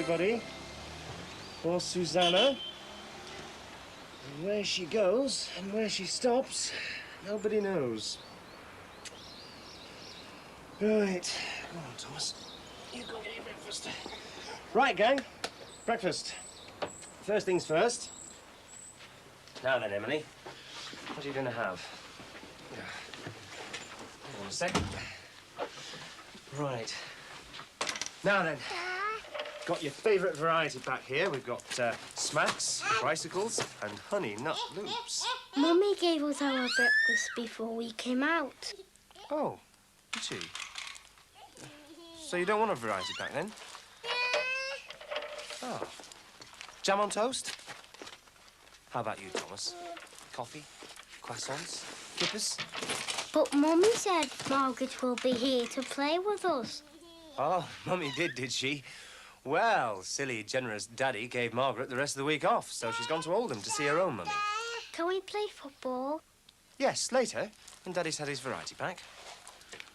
everybody. Poor Susanna. And where she goes and where she stops, nobody knows. Right. Come on, Thomas. You go get your breakfast. Right, gang. Breakfast. First things first. Now then, Emily. What are you going to have? Hold on a sec. Right. Now then. Got your favourite variety pack here. We've got smacks, bicycles, and honey nut loops. Mummy gave us our breakfast before we came out. Oh, did she? So you don't want a variety pack, then? Oh. Jam on toast? How about you, Thomas? Coffee? Croissants? Kippers? But Mummy said Margaret will be here to play with us. Oh, Mummy did she? Well, silly, generous Daddy gave Margaret the rest of the week off, so she's gone to Oldham to see her own Mummy. Can we play football? Yes, later, when Daddy's had his variety pack.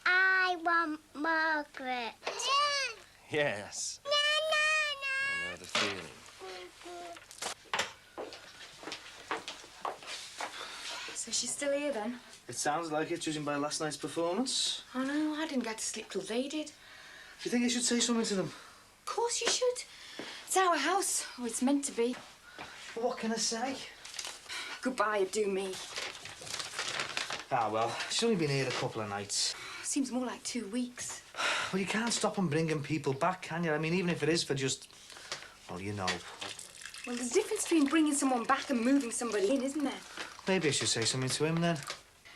I want Margaret. Yes. No, no, I know the feeling. So she's still here, then? It sounds like it, judging by last night's performance. Oh, no, I didn't get to sleep till they did. Do you think I should say something to them? Of course you should. It's our house, or it's meant to be. Well, what can I say? Goodbye, it'd do me. Ah, well, she's only been here a couple of nights. Seems more like 2 weeks. Well, you can't stop them bringing people back, can you? I mean, even if it is for just... well, you know. Well, there's a difference between bringing someone back and moving somebody in, isn't there? Maybe I should say something to him, then.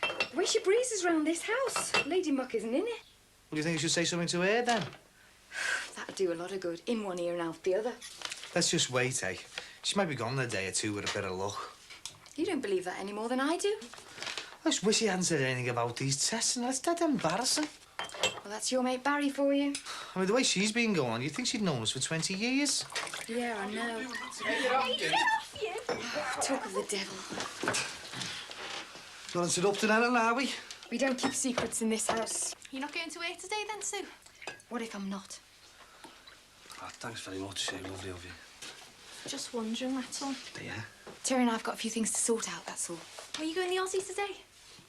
The way she breezes round this house. Lady Muck isn't in it. Well, do you think I should say something to her, then? That'd do a lot of good. In one ear and out the other. Let's just wait, eh? She might be gone in a day or two with a bit of luck. You don't believe that any more than I do. I just wish he hadn't said anything about these tests, and that's dead embarrassing. Well, that's your mate Barry for you. I mean, the way she's been going, you'd think she'd known us for 20 years. Yeah, I know. Talk of the devil. Not interrupting Ellen, are we? We don't keep secrets in this house. You're not going to work today then, Sue? What if I'm not? Oh, thanks very much, lovely of you. Just wondering, that's all. Yeah? Terry and I've got a few things to sort out, that's all. Are you going the Aussie today?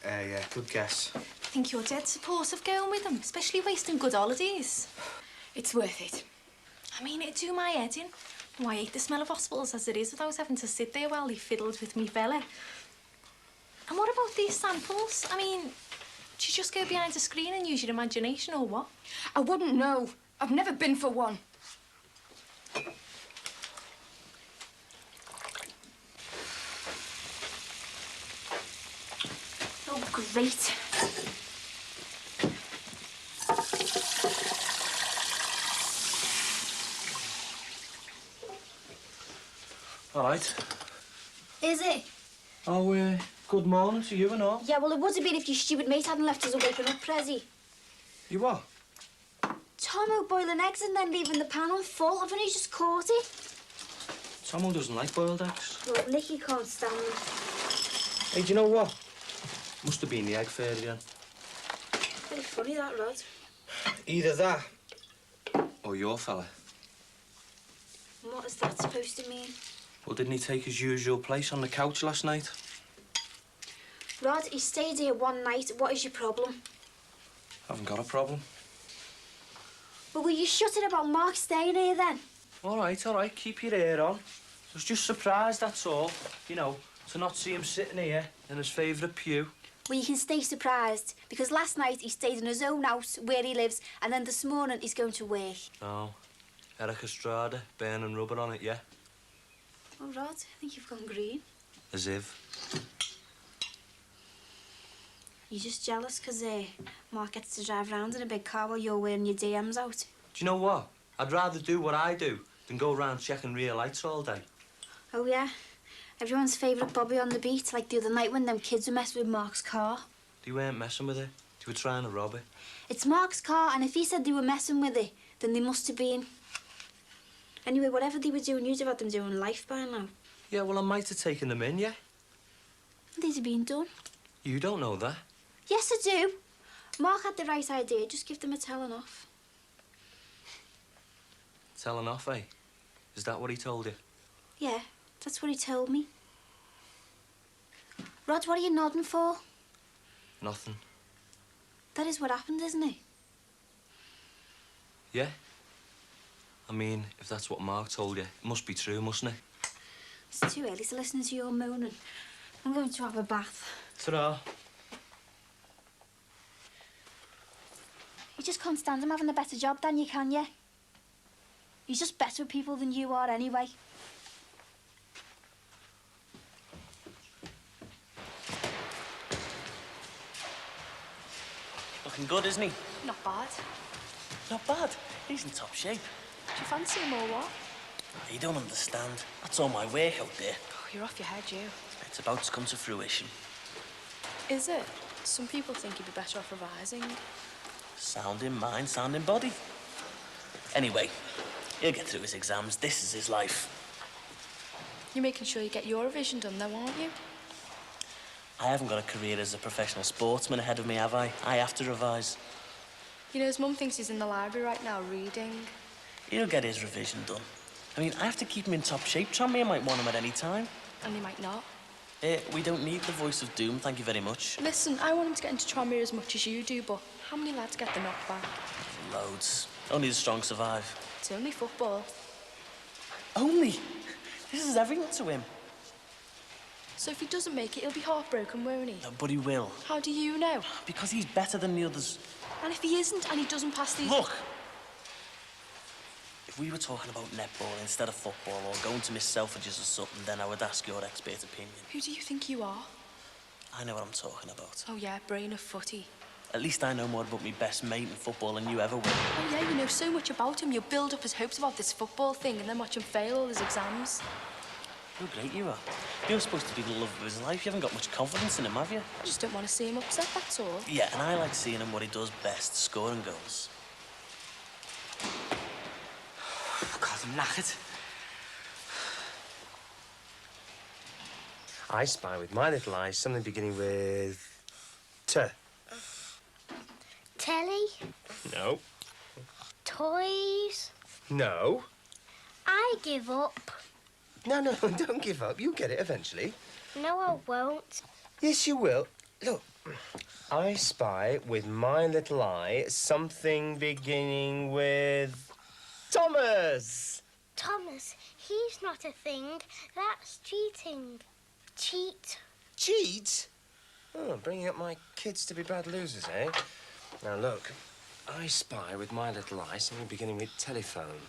Yeah, good guess. I think you're dead supportive going with them, especially wasting good holidays. It's worth it. I mean, it'd do my head in. Oh, I hate the smell of hospitals as it is without having to sit there while they fiddled with me fella. And what about these samples? I mean, do you just go behind a screen and use your imagination or what? I wouldn't know. I've never been for one. Oh, great. All right. Is it? Oh, good morning to you and all. Yeah, well, it would have been if your stupid mate hadn't left us awaken up, Prezi. You what? Tomo boiling eggs and then leaving the pan on full. I've only just caught it. Someone doesn't like boiled eggs. Well, Nicky can't stand them. Hey, do you know what? Must have been the egg fairy then. Very funny, that, Rod. Either that or your fella. What is that supposed to mean? Well, didn't he take his usual place on the couch last night? Rod, he stayed here one night. What is your problem? Haven't got a problem. Well, will you shut it about Mark staying here, then? All right. Keep your ear on. I was just surprised, that's all. You know, to not see him sitting here in his favourite pew. Well, you can stay surprised, because last night he stayed in his own house where he lives, and then this morning he's going to work. Oh, Eric Estrada, burning rubber on it, yeah? Oh, Rod, I think you've gone green. As if. You're just jealous because Mark gets to drive around in a big car while you're wearing your DMs out. Do you know what? I'd rather do what I do than go around checking rear lights all day. Oh, yeah? Everyone's favourite Bobby on the beat, like the other night when them kids were messing with Mark's car. They weren't messing with it. They were trying to rob it. It's Mark's car, and if he said they were messing with it, then they must have been. Anyway, whatever they were doing, you'd have had them doing life by now. Yeah, well, I might have taken them in, yeah? These have been done. You don't know that. Yes, I do. Mark had the right idea. Just give them a telling off. Telling off, eh? Is that what he told you? Yeah, that's what he told me. Rod, what are you nodding for? Nothing. That is what happened, isn't it? Yeah? I mean, if that's what Mark told you, it must be true, mustn't it? It's too early to listen to your moaning. I'm going to have a bath. Ta-ra. You just can't stand him having a better job than you, can you? He's just better with people than you are anyway. Looking good, isn't he? Not bad. Not bad. He's in top shape. Do you fancy him or what? You don't understand. That's all my work out there. Oh, you're off your head, you. It's about to come to fruition. Is it? Some people think you'd be better off revising. Sound in mind, sound in body. Anyway, he'll get through his exams. This is his life. You're making sure you get your revision done, though, aren't you? I haven't got a career as a professional sportsman ahead of me, have I? I have to revise. You know, his mum thinks he's in the library right now reading. He'll get his revision done. I mean, I have to keep him in top shape. Tranmere might want him at any time. And he might not. We don't need the voice of doom, thank you very much. Listen, I want him to get into Tranmere as much as you do, but how many lads get the knockback? Loads. Only the strong survive. It's only football. Only? This is everything to him. So if he doesn't make it, he'll be heartbroken, won't he? No, but he will. How do you know? Because he's better than the others. And if he isn't and he doesn't pass these... Look! If we were talking about netball instead of football or going to Miss Selfridge's or something, then I would ask your expert opinion. Who do you think you are? I know what I'm talking about. Oh, yeah, brain of footy. At least I know more about my best mate in football than you ever will. Oh, yeah, you know so much about him. You'll build up his hopes about this football thing and then watch him fail all his exams. How great you are. You're supposed to be the love of his life. You haven't got much confidence in him, have you? I just don't want to see him upset, that's all. Yeah, and I like seeing him what he does best, scoring goals. God, I'm knackered. I spy with my little eyes something beginning with T. Telly, No. toys. No. I give up. No, don't give up. You'll get it eventually. No, I won't. Yes, you will. Look, I spy with my little eye something beginning with Thomas. Thomas, he's not a thing. That's cheating. Cheat. Cheat? Oh, bringing up my kids to be bad losers, eh? Now, look, I spy with my little eye something beginning with telephone.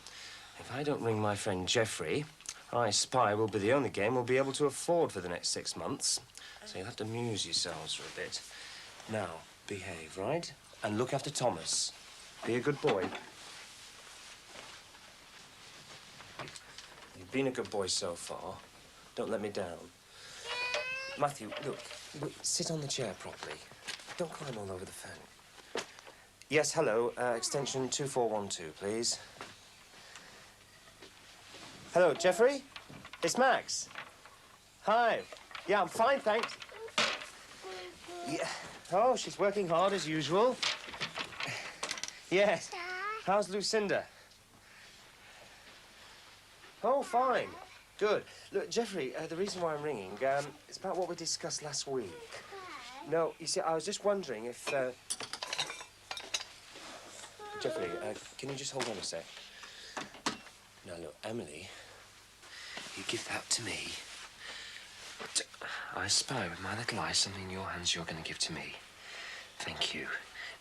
If I don't ring my friend Geoffrey, I Spy will be the only game we'll be able to afford for the next 6 months. So you'll have to amuse yourselves for a bit. Now, behave, right? And look after Thomas. Be a good boy. You've been a good boy so far. Don't let me down. Matthew, look, sit on the chair properly. Don't climb all over the fan. Yes, hello. Extension 2412, please. Hello, Geoffrey? It's Max. Hi. Yeah, I'm fine, thanks. Yeah. Oh, she's working hard as usual. Yes. How's Lucinda? Oh, fine. Good. Look, Geoffrey, the reason why I'm ringing is about what we discussed last week. No, you see, I was just wondering if... Geoffrey, can you just hold on a sec? Now, look, Emily, you give that to me. I spy with my little eye something in your hands you're going to give to me. Thank you.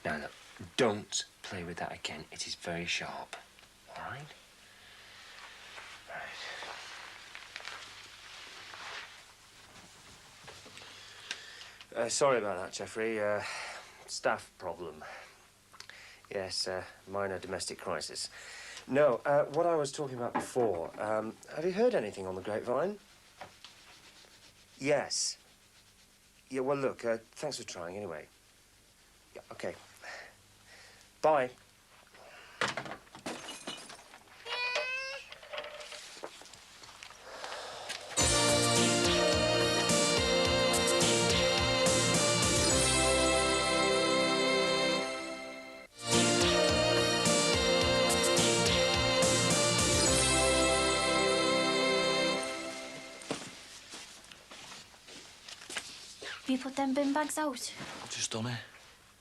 Now, look, don't play with that again. It is very sharp. All right? Right. Sorry about that, Geoffrey. Staff problem. Yes, minor domestic crisis. No, what I was talking about before, have you heard anything on the grapevine? Yes. Yeah, well, look, thanks for trying anyway. Yeah, okay. Bye. Have you put them bin bags out? I've just done it.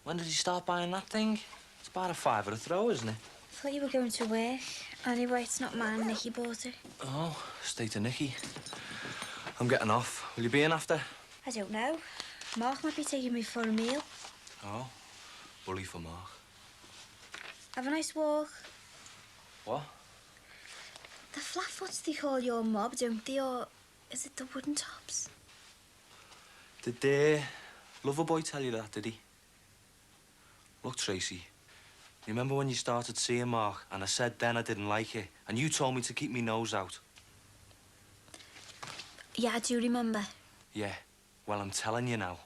When did you start buying that thing? It's about a £5 a throw, isn't it? I thought you were going to work. Anyway, it's not mine. Nicky bought it. Oh, stay to Nicky. I'm getting off. Will you be in after? I don't know. Mark might be taking me for a meal. Oh, bully for Mark. Have a nice walk. What? The Flatfoots they call your mob, don't they? Or is it the Wooden Tops? Did Loverboy tell you that, did he? Look, Tracy, you remember when you started seeing Mark and I said then I didn't like it and you told me to keep me nose out? Yeah, I do remember. Yeah, well, I'm telling you now.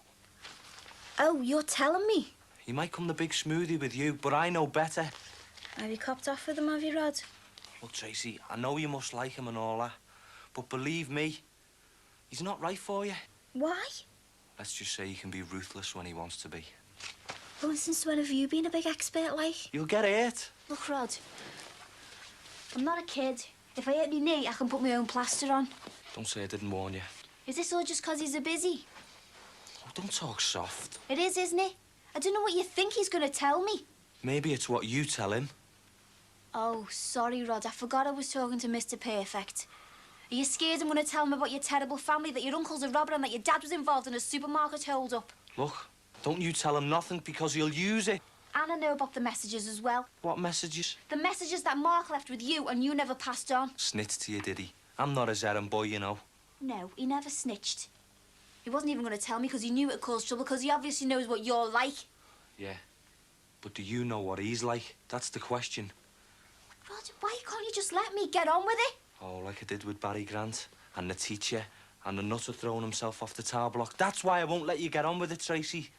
Oh, you're telling me? He might come the big smoothie with you, but I know better. Have you copped off with him, have you, Rod? Look, Tracy, I know you must like him and all that, but believe me, he's not right for you. Why? Let's just say he can be ruthless when he wants to be. Well, since when have you been a big expert, like? You'll get hurt. Look, Rod, I'm not a kid. If I hurt my knee, I can put my own plaster on. Don't say I didn't warn you. Is this all just 'cause he's a busy? Oh, don't talk soft. It is, isn't it? I don't know what you think he's going to tell me. Maybe it's what you tell him. Oh, sorry, Rod. I forgot I was talking to Mr. Perfect. Are you scared I'm going to tell him about your terrible family, that your uncle's a robber and that your dad was involved in a supermarket hold-up? Look, don't you tell him nothing because he'll use it. And I know about the messages as well. What messages? The messages that Mark left with you and you never passed on. Snitched to you, did he? I'm not his errand boy, you know. No, he never snitched. He wasn't even going to tell me because he knew it'd cause trouble because he obviously knows what you're like. Yeah, but do you know what he's like? That's the question. Rod, why can't you just let me get on with it? Oh, like I did with Barry Grant and the teacher and the nutter throwing himself off the tower block. That's why I won't let you get on with it, Tracy.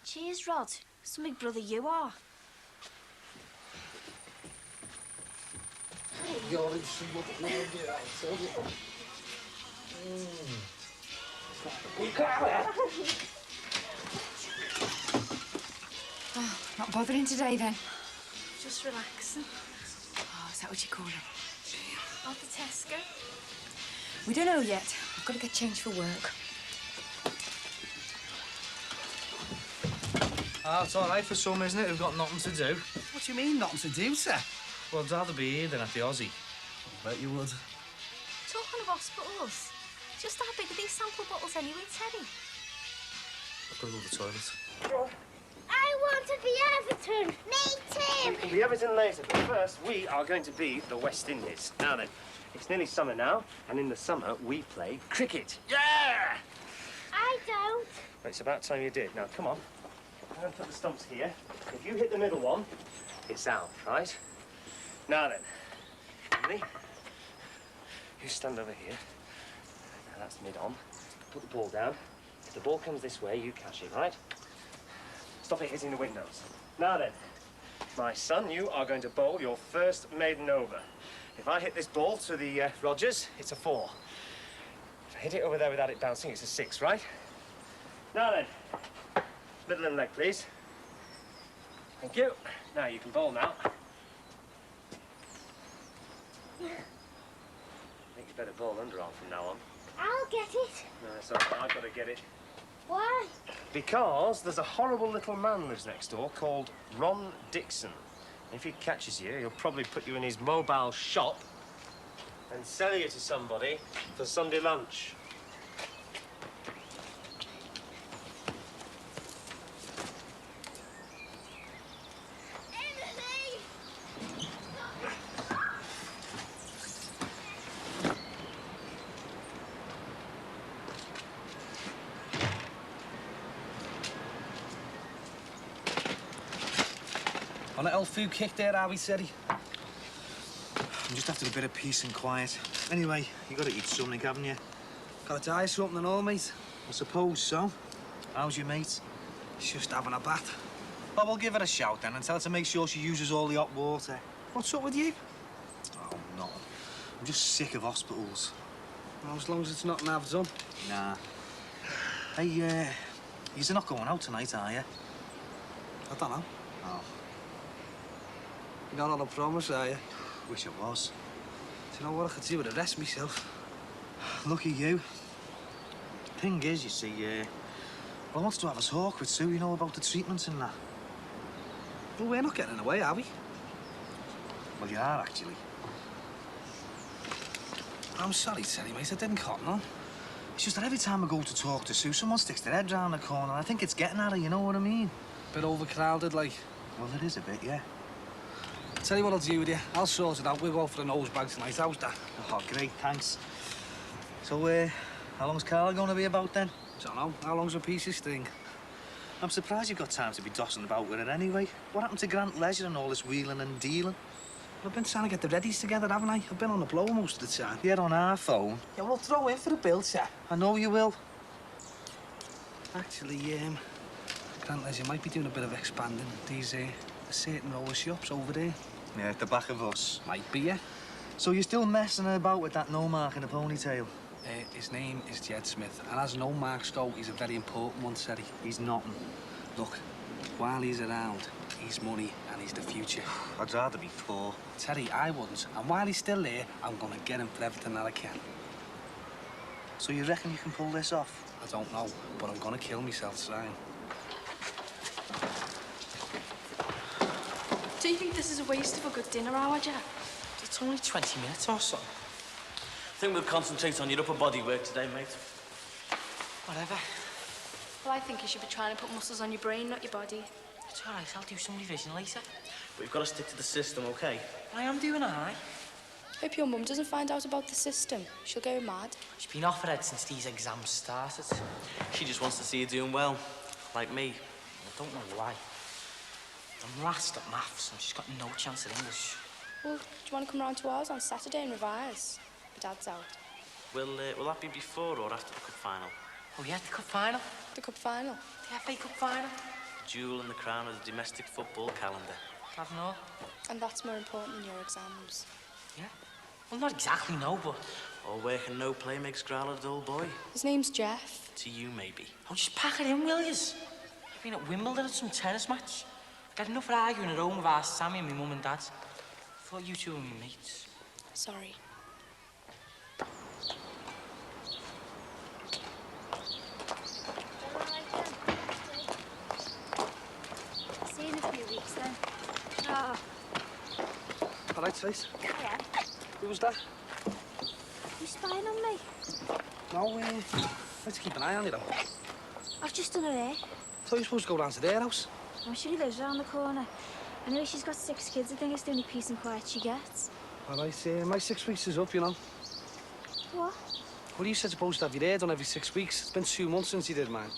Cheers, Rod. Some big brother you are. Oh, not bothering today, then? Just relaxing. Oh, is that what you call it? Off the Tesco. We don't know yet. I've got to get changed for work. Ah, it's all right for some, isn't it? We've got nothing to do. What do you mean, nothing to do, sir? Well, I'd rather be here than at the Aussie. Bet you would. Talking of hospitals, just how big are these sample bottles anyway, Teddy? I've got to go to the toilet. I want to be Everton. Me too. We'll be Everton later, but first we are going to be the West Indies. Now then, it's nearly summer now, and in the summer we play cricket. Yeah! I don't. Well, it's about time you did. Now, come on. I'm going to put the stumps here. If you hit the middle one, it's out, right? Now then, Emily, you stand over here. Now that's mid-on. Put the ball down. If the ball comes this way, you catch it, right? Stop it hitting the windows. Now then, my son, you are going to bowl your first maiden over. If I hit this ball to the Rogers, it's a 4. If I hit it over there without it bouncing, it's a 6, right? Now then, middle and leg, please. Thank you. Now you can bowl now. I think you better bowl underarm from now on. I'll get it. No, it's all right. I've got to get it. Why? Because there's a horrible little man lives next door called Ron Dixon. If he catches you, he'll probably put you in his mobile shop and sell you to somebody for Sunday lunch. On a health food kick there, are we, Seri? I'm just after a bit of peace and quiet. Anyway, you got to eat something, haven't you? Got to die something and all, mate? I suppose so. How's your mate? She's just having a bath. Well, we'll give her a shout then and tell her to make sure she uses all the hot water. What's up with you? Oh, nothing. I'm just sick of hospitals. Well, as long as it's not Nav's Nah. Hey, you're not going out tonight, are you? I don't know. Oh. You're not on a promise, are you? Wish I was. Do you know what I could do with the rest myself? Lucky you. Thing is, you see, Well, I wants to have a talk with Sue, you know, about the treatments and that. Well, we're not getting away, are we? Well, you are, actually. I'm sorry, Terry, mate. I didn't cotton on. It's just that every time I go to talk to Sue, someone sticks their head round the corner, and I think it's getting at her, you know what I mean? Bit overcrowded, like. Well, it is a bit, yeah. Tell you what I'll do with you. I'll sort it out. We'll go for a nose bag tonight. How's that? Oh, great, thanks. So, how long's Carla going to be about, then? Don't know. How long's a piece of string? I'm surprised you've got time to be dossing about with it anyway. What happened to Grant Leisure and all this wheeling and dealing? I've been trying to get the readies together, haven't I? I've been on the blow most of the time. You're on our phone. Yeah, we'll throw in for the bill, sir. I know you will. Actually, Grant Leisure might be doing a bit of expanding. These, certain roller shops over there. Yeah, at the back of us. Might be, yeah. So you're still messing about with that no mark in a ponytail? His name is Jed Smith, and as no marks go, he's a very important one, Terry. He's not. Look, while he's around, he's money and he's the future. I'd rather be poor. Terry, I wouldn't. And while he's still there, I'm gonna get him for everything that I can. So you reckon you can pull this off? I don't know, but I'm gonna kill myself trying. Do you think this is a waste of a good dinner hour, Jack? It's only 20 minutes or so. I think we'll concentrate on your upper body work today, mate. Whatever. Well, I think you should be trying to put muscles on your brain, not your body. It's all right, I'll do some revision later. But we've got to stick to the system, OK? I am doing all right. Hope your mum doesn't find out about the system. She'll go mad. She's been off her head since these exams started. She just wants to see you doing well, like me. I don't know why. I'm last at maths and she's got no chance at English. Well, do you want to come round to ours on Saturday and revise? My dad's out. Will that be before or after the cup final? Oh yeah, the cup final? The cup final? The FA Cup final? The jewel in the crown of the domestic football calendar. Have no. And that's more important than your exams. Yeah? Well, not exactly, no, but... All work and no play makes Growler a dull boy. His name's Jeff. To you, maybe. Oh, just pack it in, will yous? I've been at Wimbledon at some tennis match. I got enough for arguing at home with our Sammy and my mum and dad. Thought you two were my mates. Sorry. See you in a few weeks then. Ah. All right, Trace. Yeah. Who was that? You spying on me? No, let's keep an eye on you, though. I've just done her hair. Thought you were supposed to go down to their house. Oh, she lives round the corner. Anyway, she's got 6 kids. I think it's the only peace and quiet she gets. All right, my 6 weeks is up, you know. What? Well, you said supposed to have your hair done every 6 weeks. It's been 2 months since you did mine.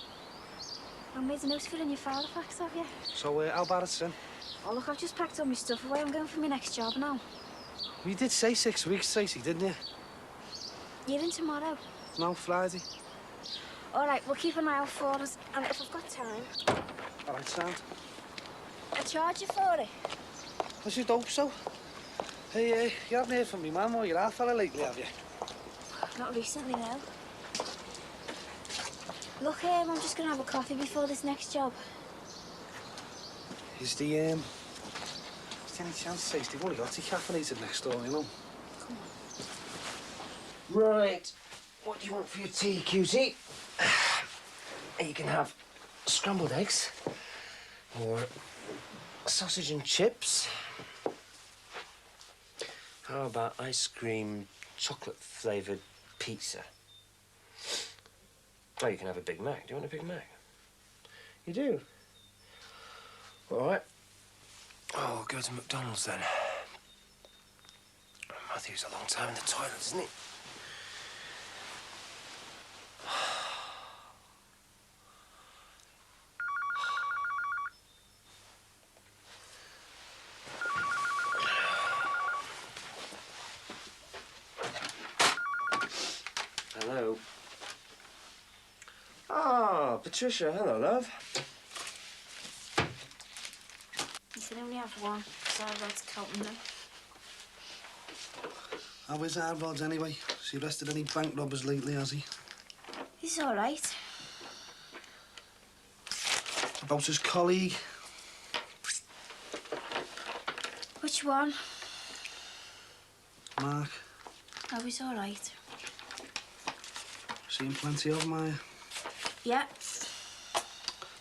I made a note for it in your file facts, have you? So, how about it, then? Oh, look, I've just packed all my stuff away. I'm going for my next job now. Well, you did say 6 weeks, Tracy, didn't you? You're in tomorrow. No, Friday. All right, we'll keep an eye out for us. And if I've got time, All right, sound. I'll charge you for it. I should hope so. Hey, you haven't heard from me, mum, or your half fella lately, have you? Not recently, no. Look, I'm just going to have a coffee before this next job. Is there any chance, Trace, they've only got decaffeinated next door, you know? Come on. Right. What do you want for your tea, cutie? You can have scrambled eggs or sausage and chips. How about ice cream, chocolate-flavoured pizza? Oh, you can have a Big Mac. Do you want a Big Mac? You do? All right. Oh, we'll go to McDonald's then. Matthew's a long time in the toilet, isn't he? Hello. Ah, Patricia. Hello, love. You can only have one, so that's counting them. How is our rods anyway? Has he arrested any bank robbers lately, has he? He's all right. About his colleague? Which one? Mark. Oh, he's all right. Seen plenty of him, are you? Yeah.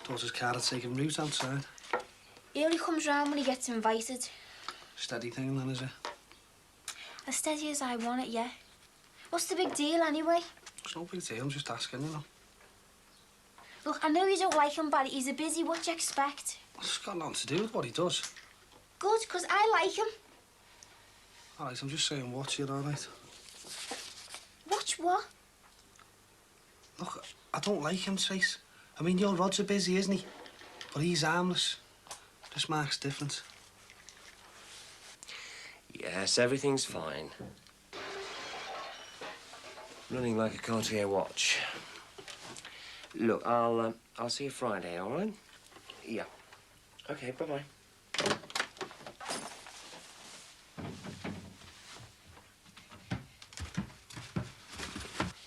Daughter's car had taken route outside. He only comes round when he gets invited. Steady thing then, is it? As steady as I want it, yeah. What's the big deal, anyway? It's no big deal, I'm just asking, you know. Look, I know you don't like him, Barry. He's a busy. What do you expect? It's got nothing to do with what he does. Good, because I like him. All right, I'm just saying watch it, all right? Watch what? Look, I don't like him, Trace. I mean, your Rod's are busy, isn't he? But he's harmless. This Mark's different. Yes, everything's fine. Running like a Cartier watch. Look, I'll see you Friday, all right? Yeah. Okay, bye-bye.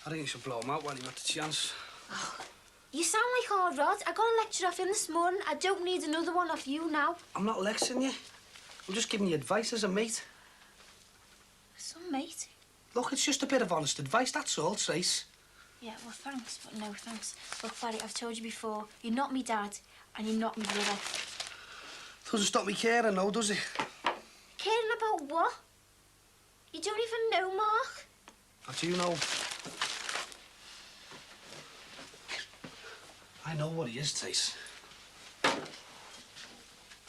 I think you should blow him out while you got the chance. You sound like hard Rod. I got a lecture off him this morning. I don't need another one off you now. I'm not lecturing you. I'm just giving you advice as a mate. Some mate? Look, it's just a bit of honest advice, that's all, Trace. Yeah, well, thanks, but no thanks. Look, Barry, I've told you before, you're not me dad, and you're not me brother. Doesn't stop me caring, though, does it? Caring about what? You don't even know Mark. I do know. I know what he is, Trace.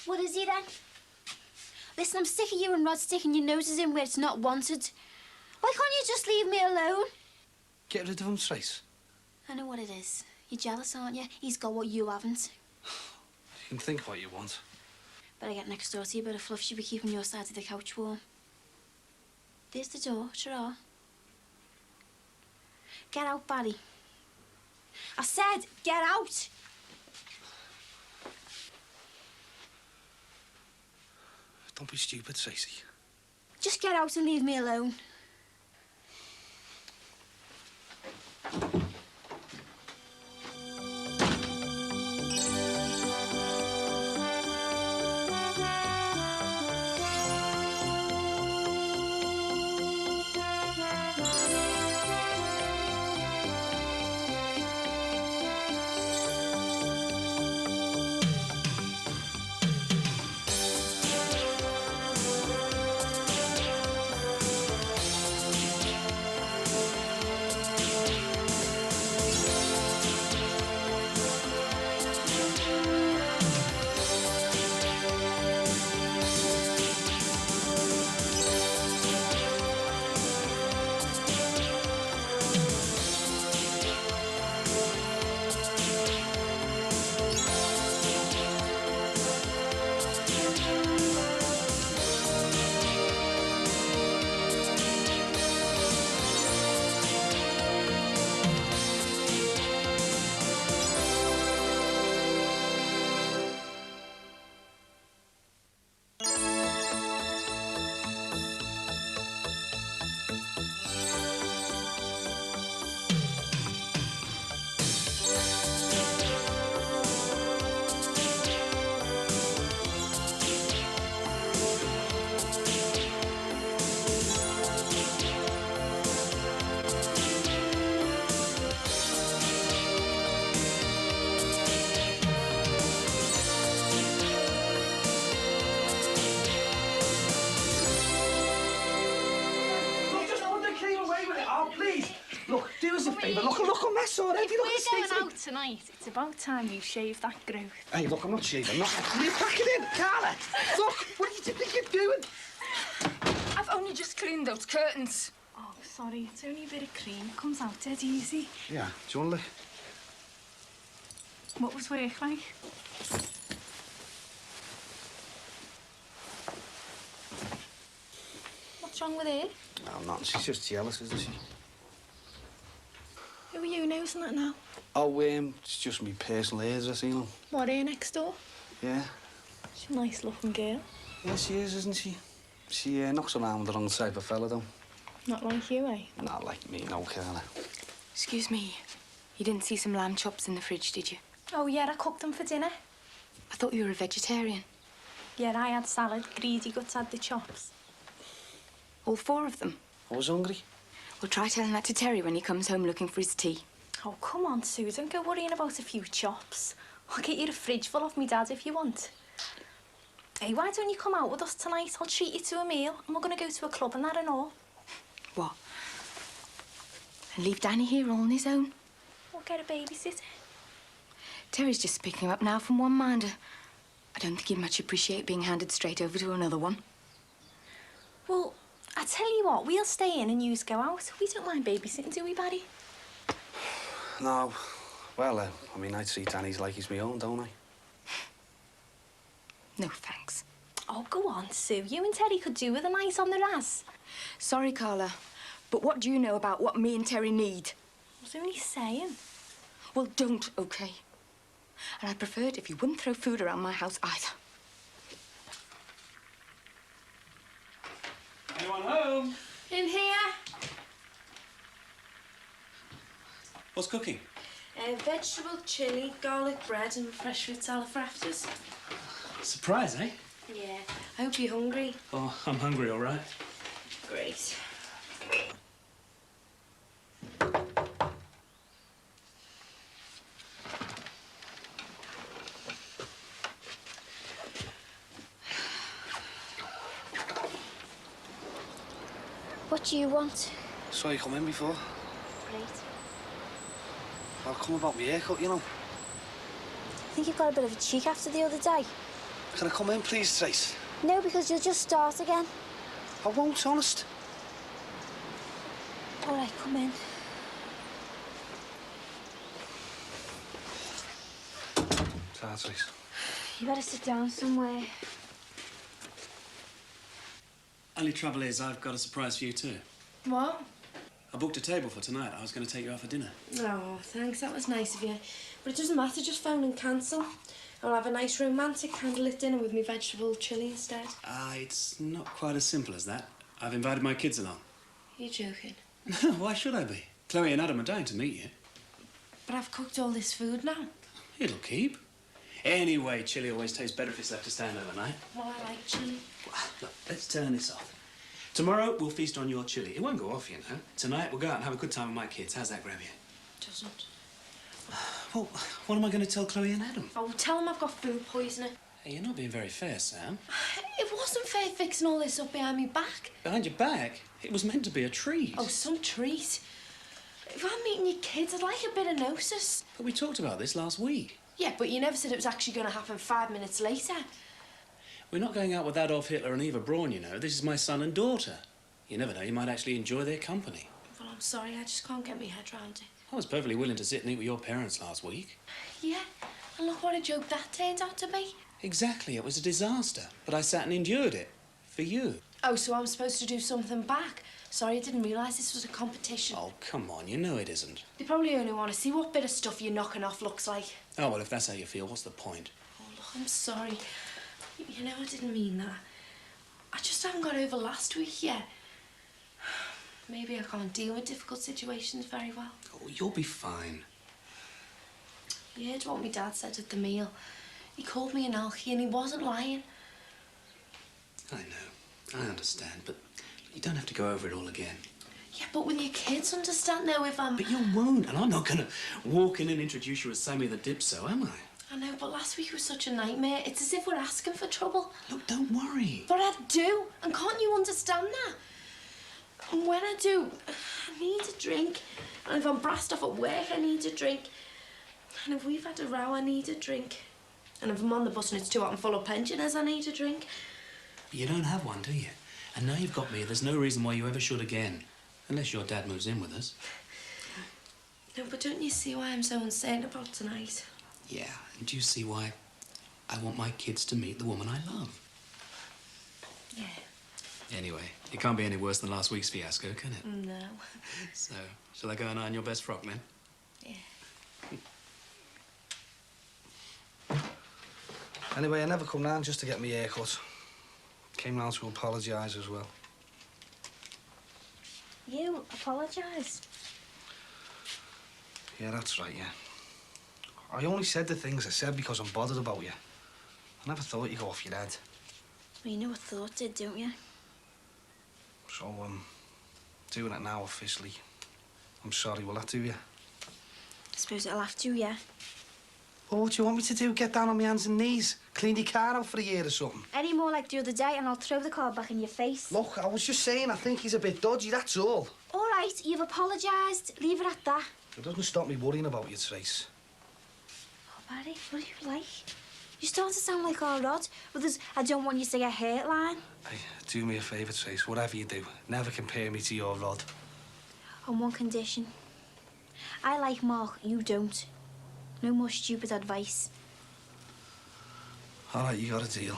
What is he, then? Listen, I'm sick of you and Rod sticking your noses in where it's not wanted. Why can't you just leave me alone? Get rid of him, Trace. I know what it is. You're jealous, aren't you? He's got what you haven't. You can think what you want. Better get next door to you, bit of fluff should be keeping your side of the couch warm. There's the door, sure. Get out, Barry. I said, get out! Don't be stupid, Tracy. Just get out and leave me alone. Look, do us a favour. Look a mess already. If we're going out tonight, it's about time you shaved that growth. Hey, look, I'm not shaving. Not. You pack it in, Carla. Look, what do you think you're doing? I've only just cleaned those curtains. Oh, sorry, it's only a bit of cream. It comes out dead easy. Yeah, do you want to lick? What was work like? What's wrong with her? No, nothing. She's just jealous, isn't she? Who are you nosing at now? Oh, it's just me personal hairdresser, you know. What, here next door? Yeah. She's a nice looking girl. Yeah, she is, isn't she? She knocks around with the wrong type of fella, though. Not like you, eh? Not like me, no, Carla. Excuse me. You didn't see some lamb chops in the fridge, did you? Oh, yeah, I cooked them for dinner. I thought you were a vegetarian. Yeah, I had salad. Greedy Guts had the chops. All 4 of them? I was hungry. Well, try telling that to Terry when he comes home looking for his tea. Oh, come on, Sue. Don't go worrying about a few chops. I'll get you a fridge full of me dad if you want. Hey, why don't you come out with us tonight? I'll treat you to a meal and we're going to go to a club and that and all. What? And leave Danny here all on his own? We'll get a babysitter. Terry's just picking him up now from one minder. I don't think he'd much appreciate being handed straight over to another one. Well, I tell you what, we'll stay in and yous go out. We don't mind babysitting, do we, Barry? No. Well, I mean, I'd see Danny's like he's my own, don't I? No, thanks. Oh, go on, Sue. You and Terry could do with a night on the Raz. Sorry, Carla, but what do you know about what me and Terry need? I was only saying. Well, don't, OK? And I'd prefer it if you wouldn't throw food around my house either. Anyone home? In here. What's cooking? Vegetable chilli, garlic bread and fresh fruit salad for afters. Surprise, eh? Yeah. I hope you're hungry. Oh, I'm hungry, all right. Great. What do you want? Saw you come in before. Great. I'll come about my haircut, you know. I think you've got a bit of a cheek after the other day. Can I come in, please, Trace? No, because you'll just start again. I won't, honest. All right, come in. Ta, Trace. You better sit down somewhere. Only trouble is, I've got a surprise for you too. What? I booked a table for tonight. I was going to take you out for dinner. Oh, thanks. That was nice of you. But it doesn't matter. Just phone and cancel. I'll have a nice romantic candlelit dinner with me vegetable chilli instead. It's not quite as simple as that. I've invited my kids along. You're joking. No, why should I be? Chloe and Adam are dying to meet you. But I've cooked all this food now. It'll keep. Anyway, chilli always tastes better if it's left to stand overnight. Well, I like chilli. Look, let's turn this off. Tomorrow, we'll feast on your chilli. It won't go off, you know. Tonight, we'll go out and have a good time with my kids. How's that grab you? Doesn't. Well, what am I going to tell Chloe and Adam? Oh, tell them I've got food poisoning. Hey, you're not being very fair, Sam. It wasn't fair fixing all this up behind me back. Behind your back? It was meant to be a treat. Oh, some treat. If I'm meeting your kids, I'd like a bit of notice. But we talked about this last week. Yeah, but you never said it was actually going to happen 5 minutes later. We're not going out with Adolf Hitler and Eva Braun, you know. This is my son and daughter. You never know, you might actually enjoy their company. Well, I'm sorry, I just can't get my head round it. I was perfectly willing to sit and eat with your parents last week. Yeah, and look what a joke that turned out to be. Exactly, it was a disaster. But I sat and endured it. For you. Oh, so I'm supposed to do something back? Sorry, I didn't realise this was a competition. Oh, come on, you know it isn't. They probably only want to see what bit of stuff you're knocking off looks like. Oh, well, if that's how you feel, what's the point? Oh, look, I'm sorry. You know, I didn't mean that. I just haven't got over last week yet. Maybe I can't deal with difficult situations very well. Oh, you'll be fine. You heard what my dad said at the meal. He called me an alkie and he wasn't lying. I know. I understand, but you don't have to go over it all again. Yeah, but will your kids understand though if I'm... But you won't, and I'm not going to walk in and introduce you as Sammy the Dipso, am I? I know, but last week was such a nightmare. It's as if we're asking for trouble. Look, don't worry. But I do, and can't you understand that? And when I do, I need a drink. And if I'm brassed off at work, I need a drink. And if we've had a row, I need a drink. And if I'm on the bus and it's too hot and full of pensioners, I need a drink. But you don't have one, do you? And now you've got me, there's no reason why you ever should again. Unless your dad moves in with us. No, but don't you see why I'm so uncertain about tonight? Yeah, and do you see why I want my kids to meet the woman I love? Yeah. Anyway, it can't be any worse than last week's fiasco, can it? No. So, shall I go and iron your best frock, then? Yeah. Anyway, I never come round just to get my hair cut. Came round to apologise as well. You apologise? Yeah, that's right, yeah. I only said the things I said because I'm bothered about you. I never thought you'd go off your head. Well, you know what thought did, don't you? So, doing it now officially. I'm sorry, will that do you? I suppose it'll have to, yeah. Well, what do you want me to do? Get down on my hands and knees? Clean your car out for a year or something? Any more like the other day and I'll throw the car back in your face. Look, I was just saying I think he's a bit dodgy, that's all. All right, you've apologised. Leave it at that. It doesn't stop me worrying about you, Trace. Oh, Barry, what are you like? You start to sound like our Rod with his I don't want you to get hurt line. Hey, do me a favour, Trace. Whatever you do, never compare me to your Rod. On one condition. I like Mark, you don't. No more stupid advice. All right, you got a deal.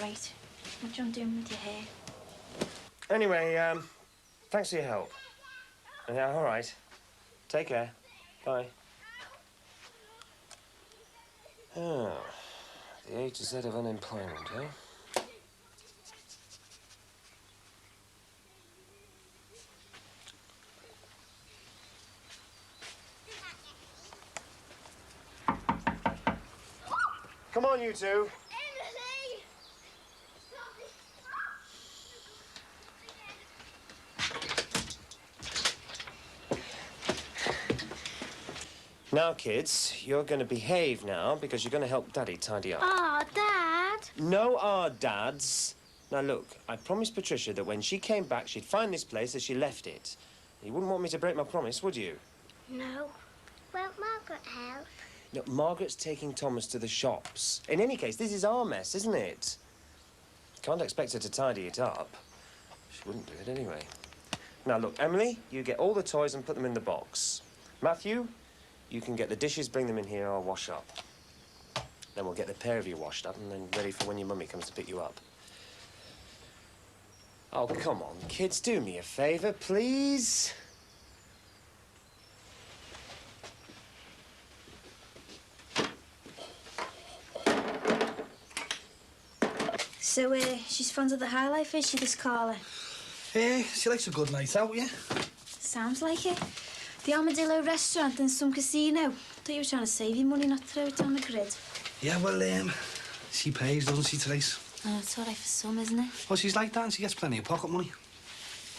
Right. What you doing with your hair? Anyway, thanks for your help. Yeah, all right. Take care. Bye. Oh, the A to Z of unemployment, eh? Come on, you two. Now, kids, you're going to behave now because you're going to help Daddy tidy up. Aw, Dad. No, our dads. Now, look, I promised Patricia that when she came back, she'd find this place as she left it. You wouldn't want me to break my promise, would you? No. Won't Margaret help? Look, Margaret's taking Thomas to the shops. In any case, this is our mess, isn't it? Can't expect her to tidy it up. She wouldn't do it anyway. Now, look, Emily, you get all the toys and put them in the box. Matthew, you can get the dishes, bring them in here, I'll wash up. Then we'll get the pair of you washed up and then ready for when your mummy comes to pick you up. Oh, come on, kids, do me a favour, please. So, she's fond of the high life, is she, this Carla? Yeah, she likes a good night out, yeah? Sounds like it. The Armadillo restaurant and some casino. Thought you were trying to save your money, not throw it down the grid. Yeah, well, she pays, doesn't she, Trace? Oh, it's all right for some, isn't it? Well, she's like that and she gets plenty of pocket money.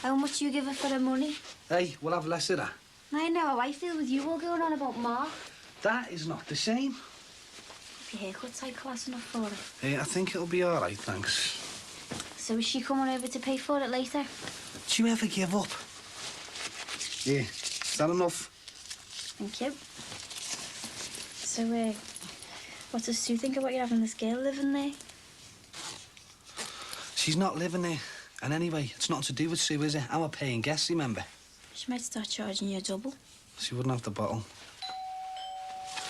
How much do you give her for her money? Hey, we'll have less of that. I know how I feel with you all going on about Mark. That is not the same. Your haircut's high class enough for her. I think it'll be all right, thanks. So is she coming over to pay for it later? Do you ever give up? Yeah, is that enough? Thank you. So, what does Sue think about you having this girl living there? She's not living there. And anyway, it's nothing to do with Sue, is it? I'm a paying guest, remember? She might start charging you double. She wouldn't have the bottle.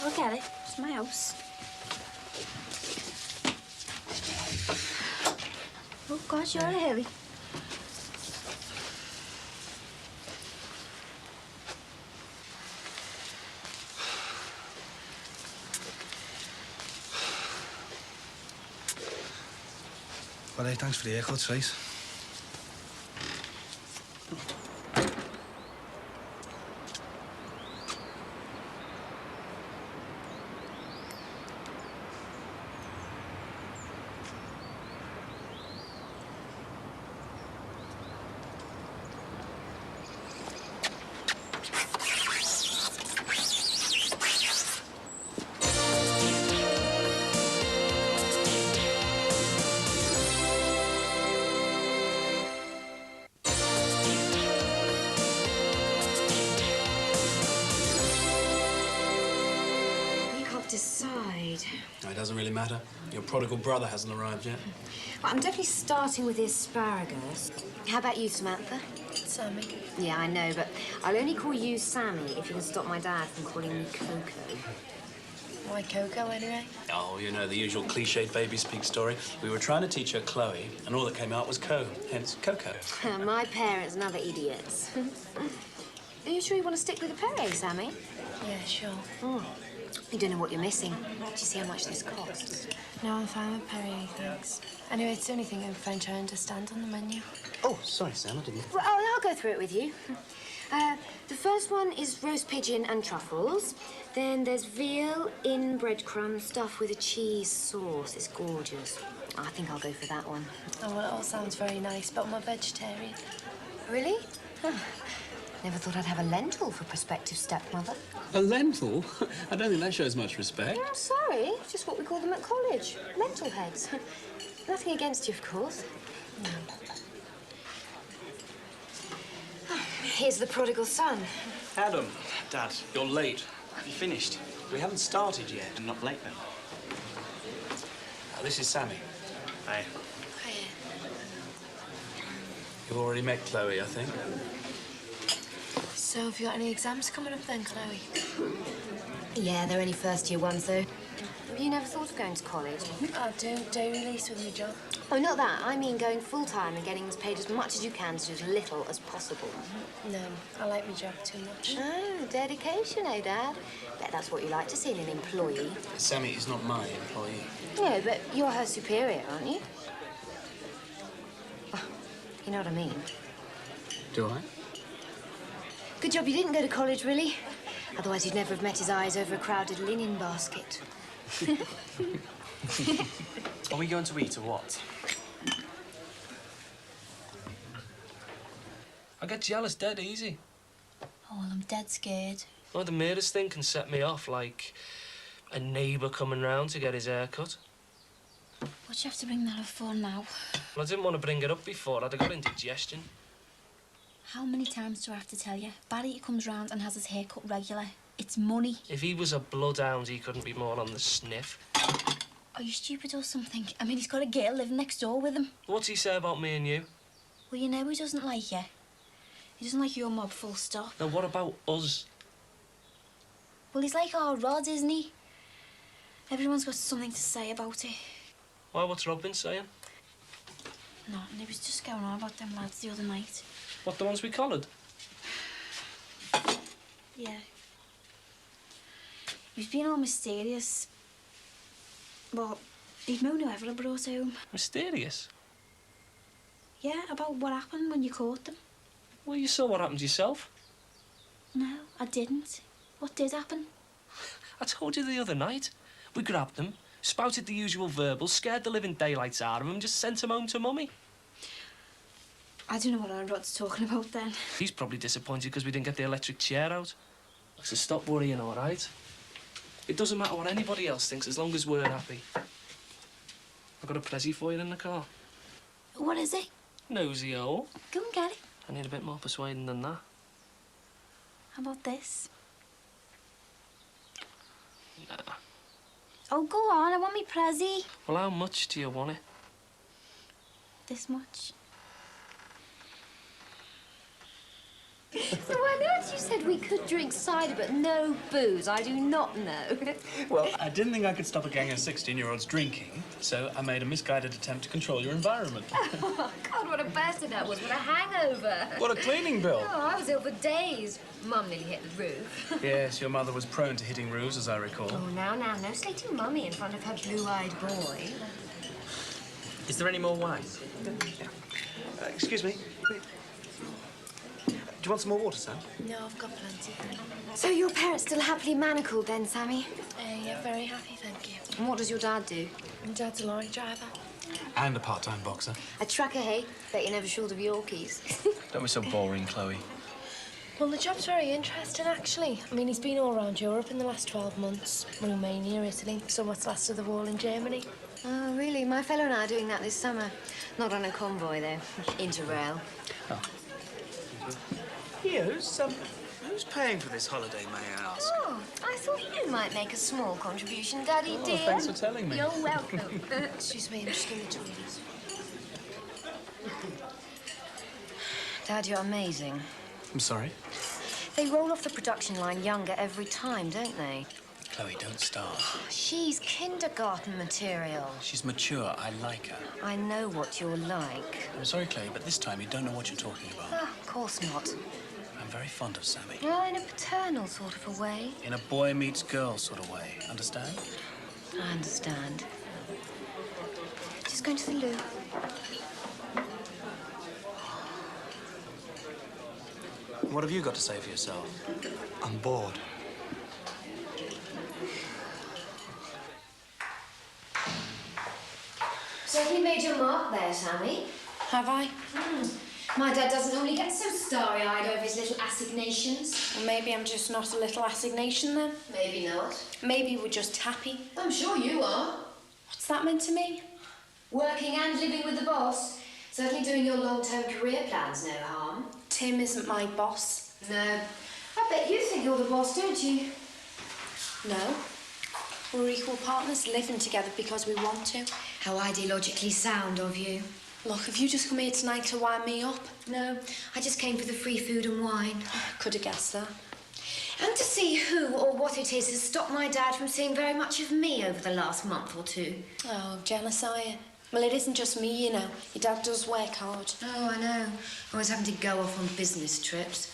I'll get it. It's my house. Oh, God, you're a hurry. Well, hey, thanks for the haircut, Trace. Decide. No, it doesn't really matter. Your prodigal brother hasn't arrived yet. Well, I'm definitely starting with the asparagus. How about you, Samantha? Sammy. Yeah, I know, but I'll only call you Sammy if you can stop my dad from calling me Coco. Why Coco, anyway? Oh, you know, the usual cliched baby speak story. We were trying to teach her Chloe, and all that came out was Co, hence Coco. My parents and other idiots. Are you sure you want to stick with the Perrier, Sammy? Yeah, sure. Mm. You don't know what you're missing. Do you see how much this costs? No, I'm fine with Perrier, thanks. Anyway, it's the only thing in French I understand on the menu. Oh, sorry, Sam, I didn't... Well, I'll go through it with you. The first one is roast pigeon and truffles. Then there's veal in breadcrumb stuffed with a cheese sauce. It's gorgeous. I think I'll go for that one. Oh, well, it all sounds very nice, but I'm a vegetarian. Really? Never thought I'd have a lentil for prospective stepmother. A lentil? I don't think that shows much respect. I'm sorry. It's just what we call them at college. Lentil heads. Nothing against you, of course. No. Oh, here's the prodigal son. Adam. Dad, you're late. Have you finished? We haven't started yet. I'm not late then. This is Sammy. Hi. Hiya. You've already met Chloe, I think. So have you got any exams coming up then, Chloe? Yeah, they're only first-year ones, though. Have you never thought of going to college? I do day release with my job. Oh, not that. I mean going full-time and getting paid as much as you can to do as little as possible. No, I like my job too much. Oh, dedication, eh, Dad? Bet that's what you like to see in an employee. Sammy is not my employee. No, but you're her superior, aren't you? Oh, you know what I mean. Do I? Good job you didn't go to college, really. Otherwise, you'd never have met his eyes over a crowded linen basket. Are we going to eat or what? I get jealous dead easy. Oh, well, I'm dead scared. Well, the merest thing can set me off, like a neighbour coming round to get his hair cut. What do you have to bring that up for now? Well, I didn't want to bring it up before. I'd have got indigestion. How many times do I have to tell you? Barry comes round and has his hair cut regular. It's money. If he was a bloodhound, he couldn't be more on the sniff. Are you stupid or something? I mean, he's got a girl living next door with him. What's he say about me and you? Well, you know he doesn't like you. He doesn't like your mob, full stop. Now, what about us? Well, he's like our Rod, isn't he? Everyone's got something to say about it. Why, what's Rob been saying? Nothing. He was just going on about them lads the other night. What, the ones we collared? Yeah. He was being all mysterious. Well, he'd moan whoever I brought home. Mysterious? Yeah, about what happened when you caught them. Well, you saw what happened yourself. No, I didn't. What did happen? I told you the other night. We grabbed them, spouted the usual verbals, scared the living daylights out of them, and just sent them home to Mummy. I don't know what our Rod's talking about then. He's probably disappointed because we didn't get the electric chair out. So stop worrying, all right? It doesn't matter what anybody else thinks as long as we're happy. I've got a prezi for you in the car. What is it? Nosy hole. Go and get it. I need a bit more persuading than that. How about this? Nah. Oh, go on. I want me prezi. Well, how much do you want it? This much. So I know you said we could drink cider, but no booze. I do not know. Well, I didn't think I could stop a gang of 16-year-olds drinking, so I made a misguided attempt to control your environment. Oh, God, what a bastard that was. What a hangover. What a cleaning bill. Oh, I was ill for days. Mum nearly hit the roof. Yes, your mother was prone to hitting roofs, as I recall. Oh, now, no slating Mummy in front of her blue-eyed boy. Is there any more wine? Excuse me. Do you want some more water, Sam? No, I've got plenty. So your parents still happily manacled then, Sammy? Yeah, very happy, thank you. And what does your dad do? My dad's a lorry driver. And a part-time boxer. A trucker, hey? Bet you're never short of Yorkies. Don't be so boring, Chloe. Well, the job's very interesting, actually. I mean, he's been all around Europe in the last 12 months. Romania, Italy, so what's last of the wall in Germany. Oh, really? My fellow and I are doing that this summer. Not on a convoy, though. Interrail. Oh. Here, who's paying for this holiday, may I ask? Oh, I thought you might make a small contribution, Daddy dear. Thanks for telling me. You're welcome. Excuse me, I'm just going to toilet. Dad, you're amazing. I'm sorry? They roll off the production line younger every time, don't they? Chloe, don't start. She's kindergarten material. She's mature. I like her. I know what you're like. I'm sorry, Chloe, but this time you don't know what you're talking about. Ah, of course not. I'm very fond of Sammy. Well, in a paternal sort of a way. In a boy meets girl sort of way. Understand? I understand. Just going to the loo. What have you got to say for yourself? I'm bored. So you made your mark there, Sammy. Have I? My dad doesn't normally get so starry-eyed over his little assignations. Well, maybe I'm just not a little assignation then. Maybe not. Maybe we're just happy. I'm sure you are. What's that meant to me? Working and living with the boss. Certainly doing your long-term career plans no harm. Tim isn't my boss. No. I bet you think you're the boss, don't you? No. We're equal partners living together because we want to. How ideologically sound of you. Look, have you just come here tonight to wind me up? No, I just came for the free food and wine. Could have guessed that. And to see who or what it is has stopped my dad from seeing very much of me over the last month or two. Oh, jealous are you? Well, it isn't just me, you know. Your dad does work hard. Oh, I know. Always having to go off on business trips.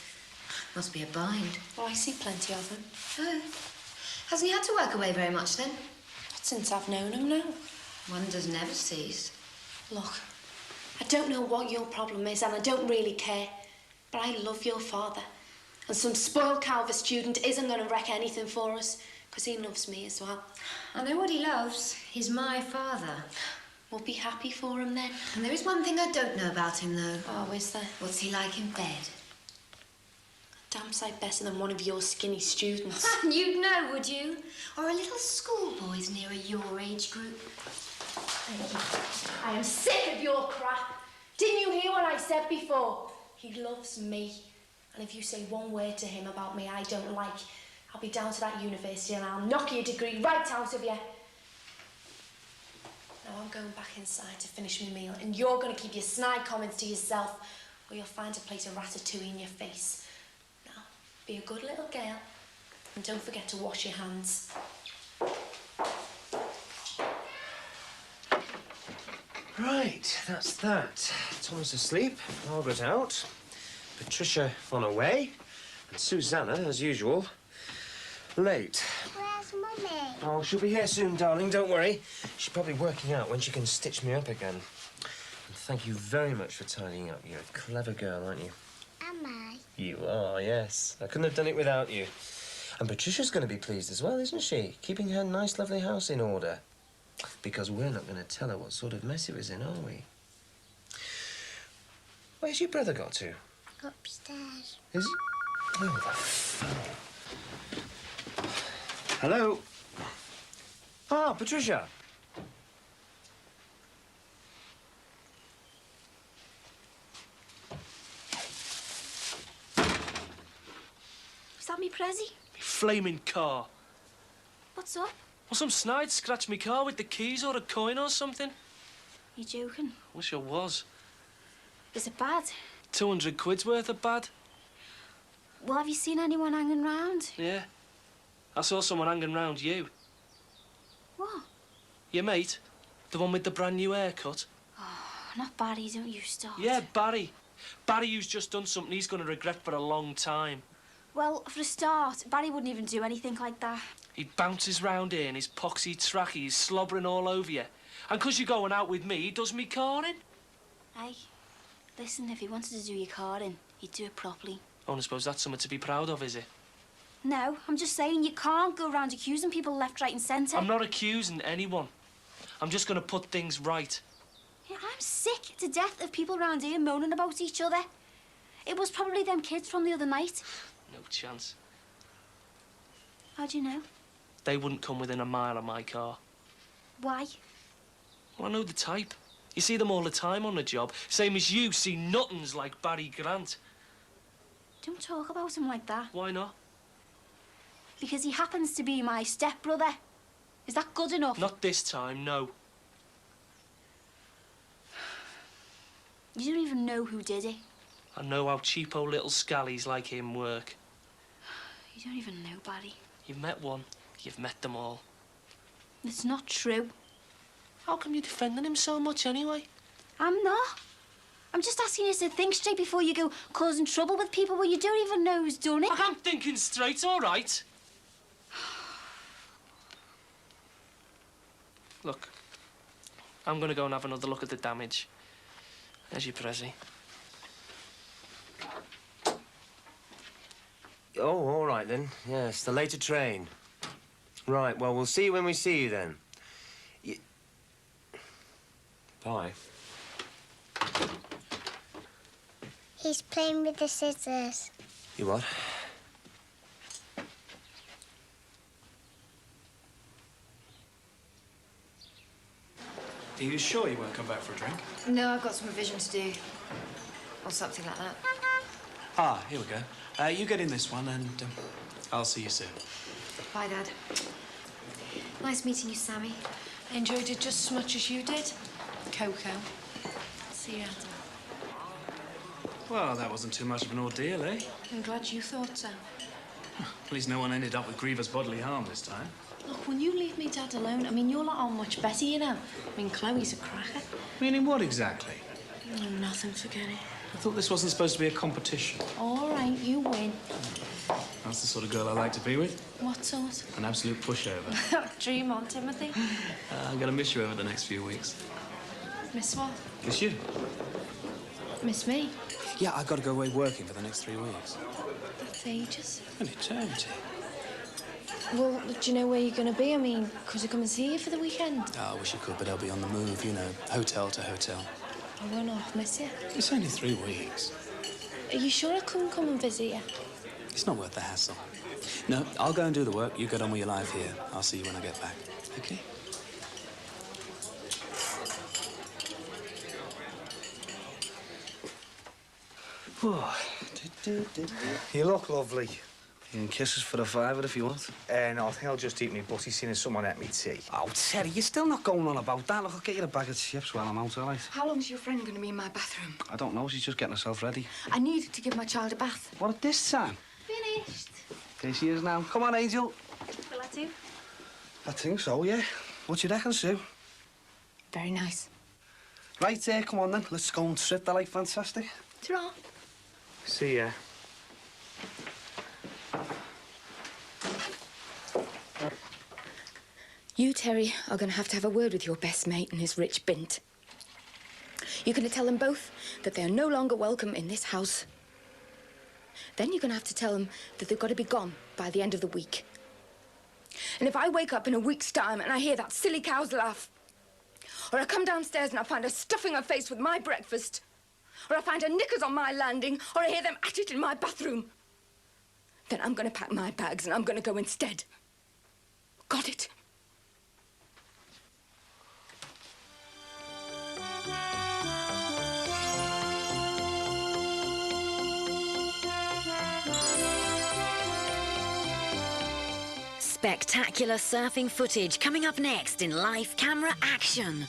Must be a bind. Well, I see plenty of him. Oh. Hasn't he had to work away very much then? Not since I've known him, no. Wonders never cease. Look, I don't know what your problem is, and I don't really care. But I love your father. And some spoiled Calver student isn't going to wreck anything for us, because he loves me as well. I know what he loves. He's my father. We'll be happy for him then. And there is one thing I don't know about him, though. Oh, is there? What's he like in bed? Damn sight better than one of your skinny students. You'd know, would you? Or a little schoolboy's nearer your age group. I am sick of your crap. Didn't you hear what I said before? He loves me. And if you say one word to him about me I don't like, I'll be down to that university and I'll knock your degree right out of you. Now I'm going back inside to finish my meal, and you're going to keep your snide comments to yourself, or you'll find a plate of ratatouille in your face. Now, be a good little girl, and don't forget to wash your hands. Right, that's that. Thomas asleep, Margaret out, Patricia on her way, and Susanna, as usual, late. Where's Mummy? Oh, she'll be here soon, darling, don't worry. She's probably working out when she can stitch me up again. And thank you very much for tidying up. You're a clever girl, aren't you? Am I? You are, yes. I couldn't have done it without you. And Patricia's going to be pleased as well, isn't she? Keeping her nice, lovely house in order. Because we're not going to tell her what sort of mess it was in, are we? Where's your brother got to? Upstairs. Is he? Oh, the phone. Hello? Ah, Patricia. Was that me Prezi? Flaming car. What's up? Well, some snide scratched me car with the keys or a coin or something. You joking? Wish I was. Is it bad? 200 quid's worth of bad. Well, have you seen anyone hanging round? Yeah. I saw someone hanging round you. What? Your mate? The one with the brand new haircut? Oh, not Barry, don't you start. Yeah, Barry. Barry who's just done something he's going to regret for a long time. Well, for a start, Barry wouldn't even do anything like that. He bounces round here in his poxy trackies, slobbering all over you. And 'cause you're going out with me, he does me carring. Hey, listen, if he wanted to do your carding, he'd do it properly. Oh, I suppose that's something to be proud of, is it? No, I'm just saying you can't go around accusing people left, right and centre. I'm not accusing anyone. I'm just going to put things right. Yeah, I'm sick to death of people round here moaning about each other. It was probably them kids from the other night. No chance. How do you know? They wouldn't come within a mile of my car. Why? Well, I know the type. You see them all the time on the job. Same as you see nothings like Barry Grant. Don't talk about him like that. Why not? Because he happens to be my stepbrother. Is that good enough? Not this time, no. You don't even know who did it. I know how cheapo little scallies like him work. You don't even know, Barry. You've met one, you've met them all. It's not true. How come you're defending him so much anyway? I'm not. I'm just asking you to think straight before you go causing trouble with people where you don't even know who's done it. I'm thinking straight, all right. Look, I'm going to go and have another look at the damage. There's your Prezi. Oh, all right then. Yes, the later train. Right, well, we'll see you when we see you then. Bye. He's playing with the scissors. You what? Are you sure you won't come back for a drink? No, I've got some revision to do. Or something like that. Ah, here we go. You get in this one and I'll see you soon. Bye, Dad. Nice meeting you, Sammy. Enjoyed it just as much as you did. Coco. See you, Adam. Well, that wasn't too much of an ordeal, eh? I'm glad you thought so. At least no one ended up with grievous bodily harm this time. Look, when you leave me Dad alone, I mean, you're not on much better, you know. I mean, Chloe's a cracker. Meaning what exactly? Oh, nothing, forget it. I thought this wasn't supposed to be a competition. All right, you win. That's the sort of girl I like to be with. What sort? An absolute pushover. Dream on, Timothy. I'm gonna miss you over the next few weeks. Miss what? Miss you? Miss me? Yeah, I've got to go away working for the next 3 weeks. That's ages. An eternity. Well, do you know where you're going to be? I mean, could I come and see you for the weekend? Oh, I wish I could, but I'll be on the move, you know, hotel to hotel. I won't half miss you. It's only 3 weeks. Are you sure I couldn't come and visit you? It's not worth the hassle. No, I'll go and do the work. You get on with your life here. I'll see you when I get back. Okay? You look lovely. You can kiss us for a fiver if you want. No, I think I'll just eat me butty seeing as someone at me tea. Oh, Terry, you're still not going on about that. Look, I'll get you a bag of chips while I'm out, all right? How long's your friend going to be in my bathroom? I don't know. She's just getting herself ready. I need to give my child a bath. What, at this time? Finished. Here she is now. Come on, Angel. Will I do? I think so, yeah. What you reckon, Sue? Very nice. Right, come on then. Let's go and strip. They're like fantastic. Ta-ra. See ya. You, Terry, are going to have a word with your best mate and his rich bint. You're going to tell them both that they are no longer welcome in this house. Then you're going to have to tell them that they've got to be gone by the end of the week. And if I wake up in a week's time and I hear that silly cow's laugh, or I come downstairs and I find her stuffing her face with my breakfast, or I find her knickers on my landing, or I hear them at it in my bathroom, then I'm going to pack my bags and I'm going to go instead. Got it? Spectacular surfing footage coming up next in live camera action.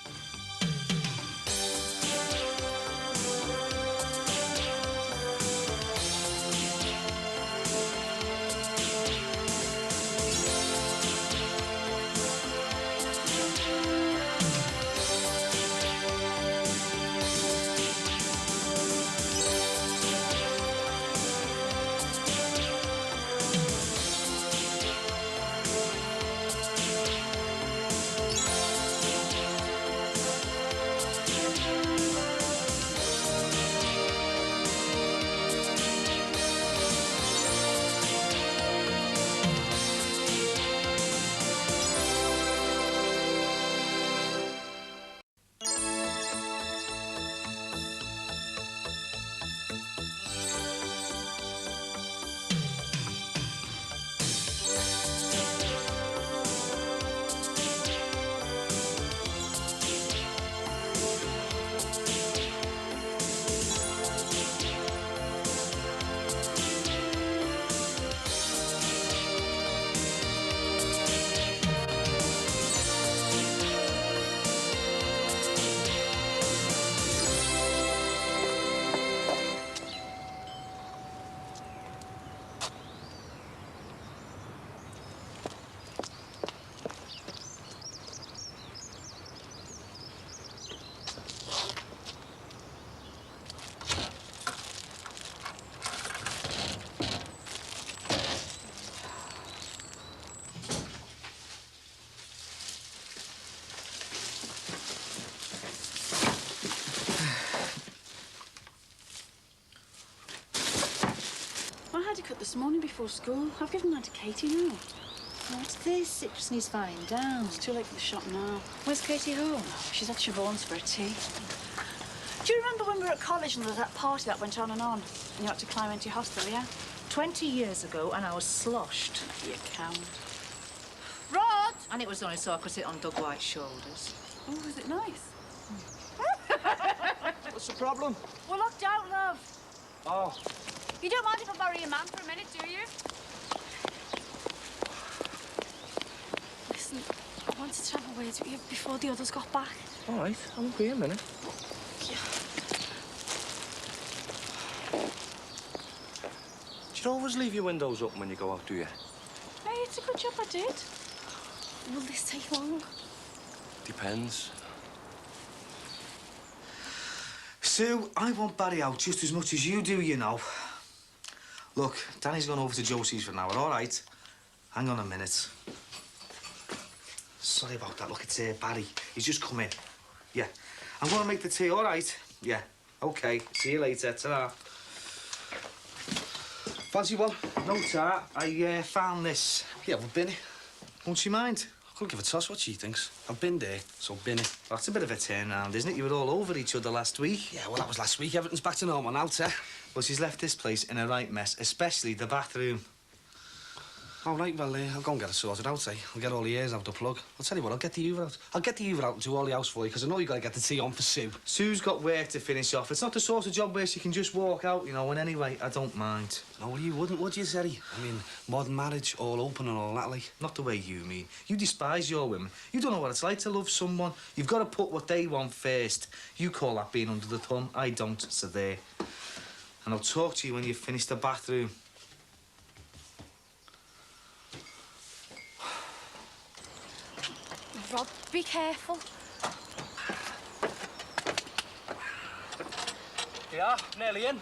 I had a cut this morning before school. I've given that to Katie now. What's this? It just needs filing down. It's too late for the shop now. Where's Katie home? She's at Siobhan's for a tea. Do you remember when we were at college and there was that party that went on and you had to climb into your hostel, yeah? 20 years ago, and I was sloshed. You count. Rod! And it was only so I could sit on Doug White's shoulders. Oh, was it nice? What's the problem? We're locked out, love. Oh. You don't mind if I borrow your man for a minute, do you? Listen, I wanted to have a word with you before the others got back. All right, I won't be a minute. Do you always leave your windows open when you go out, do you? Hey, it's a good job I did. Will this take long? Depends. Sue, I want Barry out just as much as you do, you know. Look, Danny's gone over to Josie's for an hour, all right? Hang on a minute. Sorry about that. Look, it's Barry. He's just come in. Yeah. I'm gonna make the tea, all right? Yeah. OK. See you later. Ta-ra. Fancy one? No, Ta. I found this. Yeah, well, bin it. Won't you mind? I couldn't give a toss what she thinks. I've been there, so bin it. That's a bit of a turnaround, isn't it? You were all over each other last week. Yeah, well, that was last week. Everything's back to normal now, Ta. Well, she's left this place in a right mess, especially the bathroom. All right, well, I'll go and get it sorted out, eh? I'll get all the ears out the plug. I'll tell you what, I'll get the Hoover out. I'll get the Hoover out and do all the house for you, because I know you got to get the tea on for Sue. Sue's got work to finish off. It's not the sort of job where she can just walk out, you know, and anyway, I don't mind. No, well, you wouldn't, would you, Zeddy? I mean, modern marriage, all open and all that, like. Not the way you mean. You despise your women. You don't know what it's like to love someone. You've got to put what they want first. You call that being under the thumb. I don't, so there. And I'll talk to you when you've finished the bathroom. Rob, be careful. Yeah, nearly in.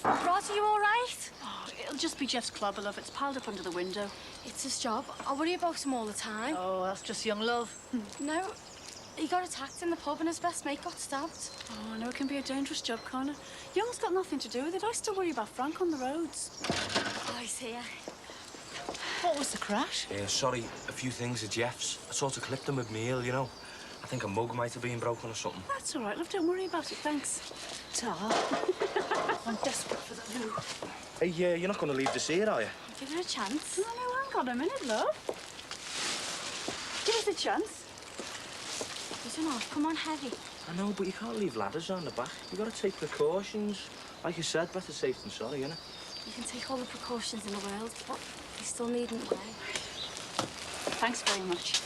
Rod, are you all right? Oh, it'll just be Jeff's clobber, love. It's piled up under the window. It's his job. I worry about him all the time. Oh, that's just young love. No, he got attacked in the pub and his best mate got stabbed. Oh, I know it can be a dangerous job, Connor. Young's got nothing to do with it. I still worry about Frank on the roads. Oh, he's here. What was the crash? Sorry, a few things at Jeff's. I sort of clipped him with my heel, you know. I think a mug might have been broken or something. That's all right, love. Don't worry about it. Thanks. Ta. I'm desperate for the loo. Hey, you're not going to leave this here, are you? Give it a chance. No, hang on a minute, love. Give us a chance. You don't know, come on, heavy. I know, but you can't leave ladders on the back. You've got to take precautions. Like you said, better safe than sorry, innit? You can take all the precautions in the world, but you still needn't weigh. Thanks very much.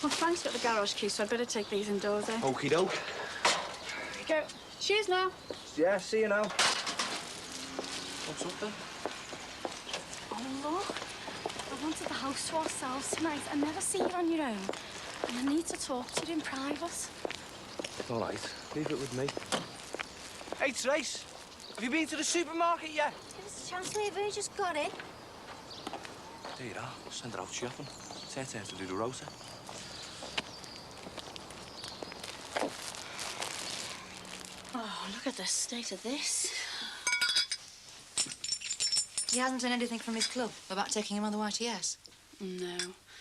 Well, Frank's got the garage key, so I'd better take these indoors, eh? Okie doke. Here you go. Cheers now. Yeah, see you now. What's up then? Oh, look. I wanted the house to ourselves tonight. I never see you on your own. And I need to talk to you in private. All right, leave it with me. Hey, Trace, have you been to the supermarket yet? Give us a chance, we've only just got it. There you are. Send her out shopping. It's her turn to do the rota. Oh, look at the state of this. He hasn't done anything from his club about taking him on the YTS? No.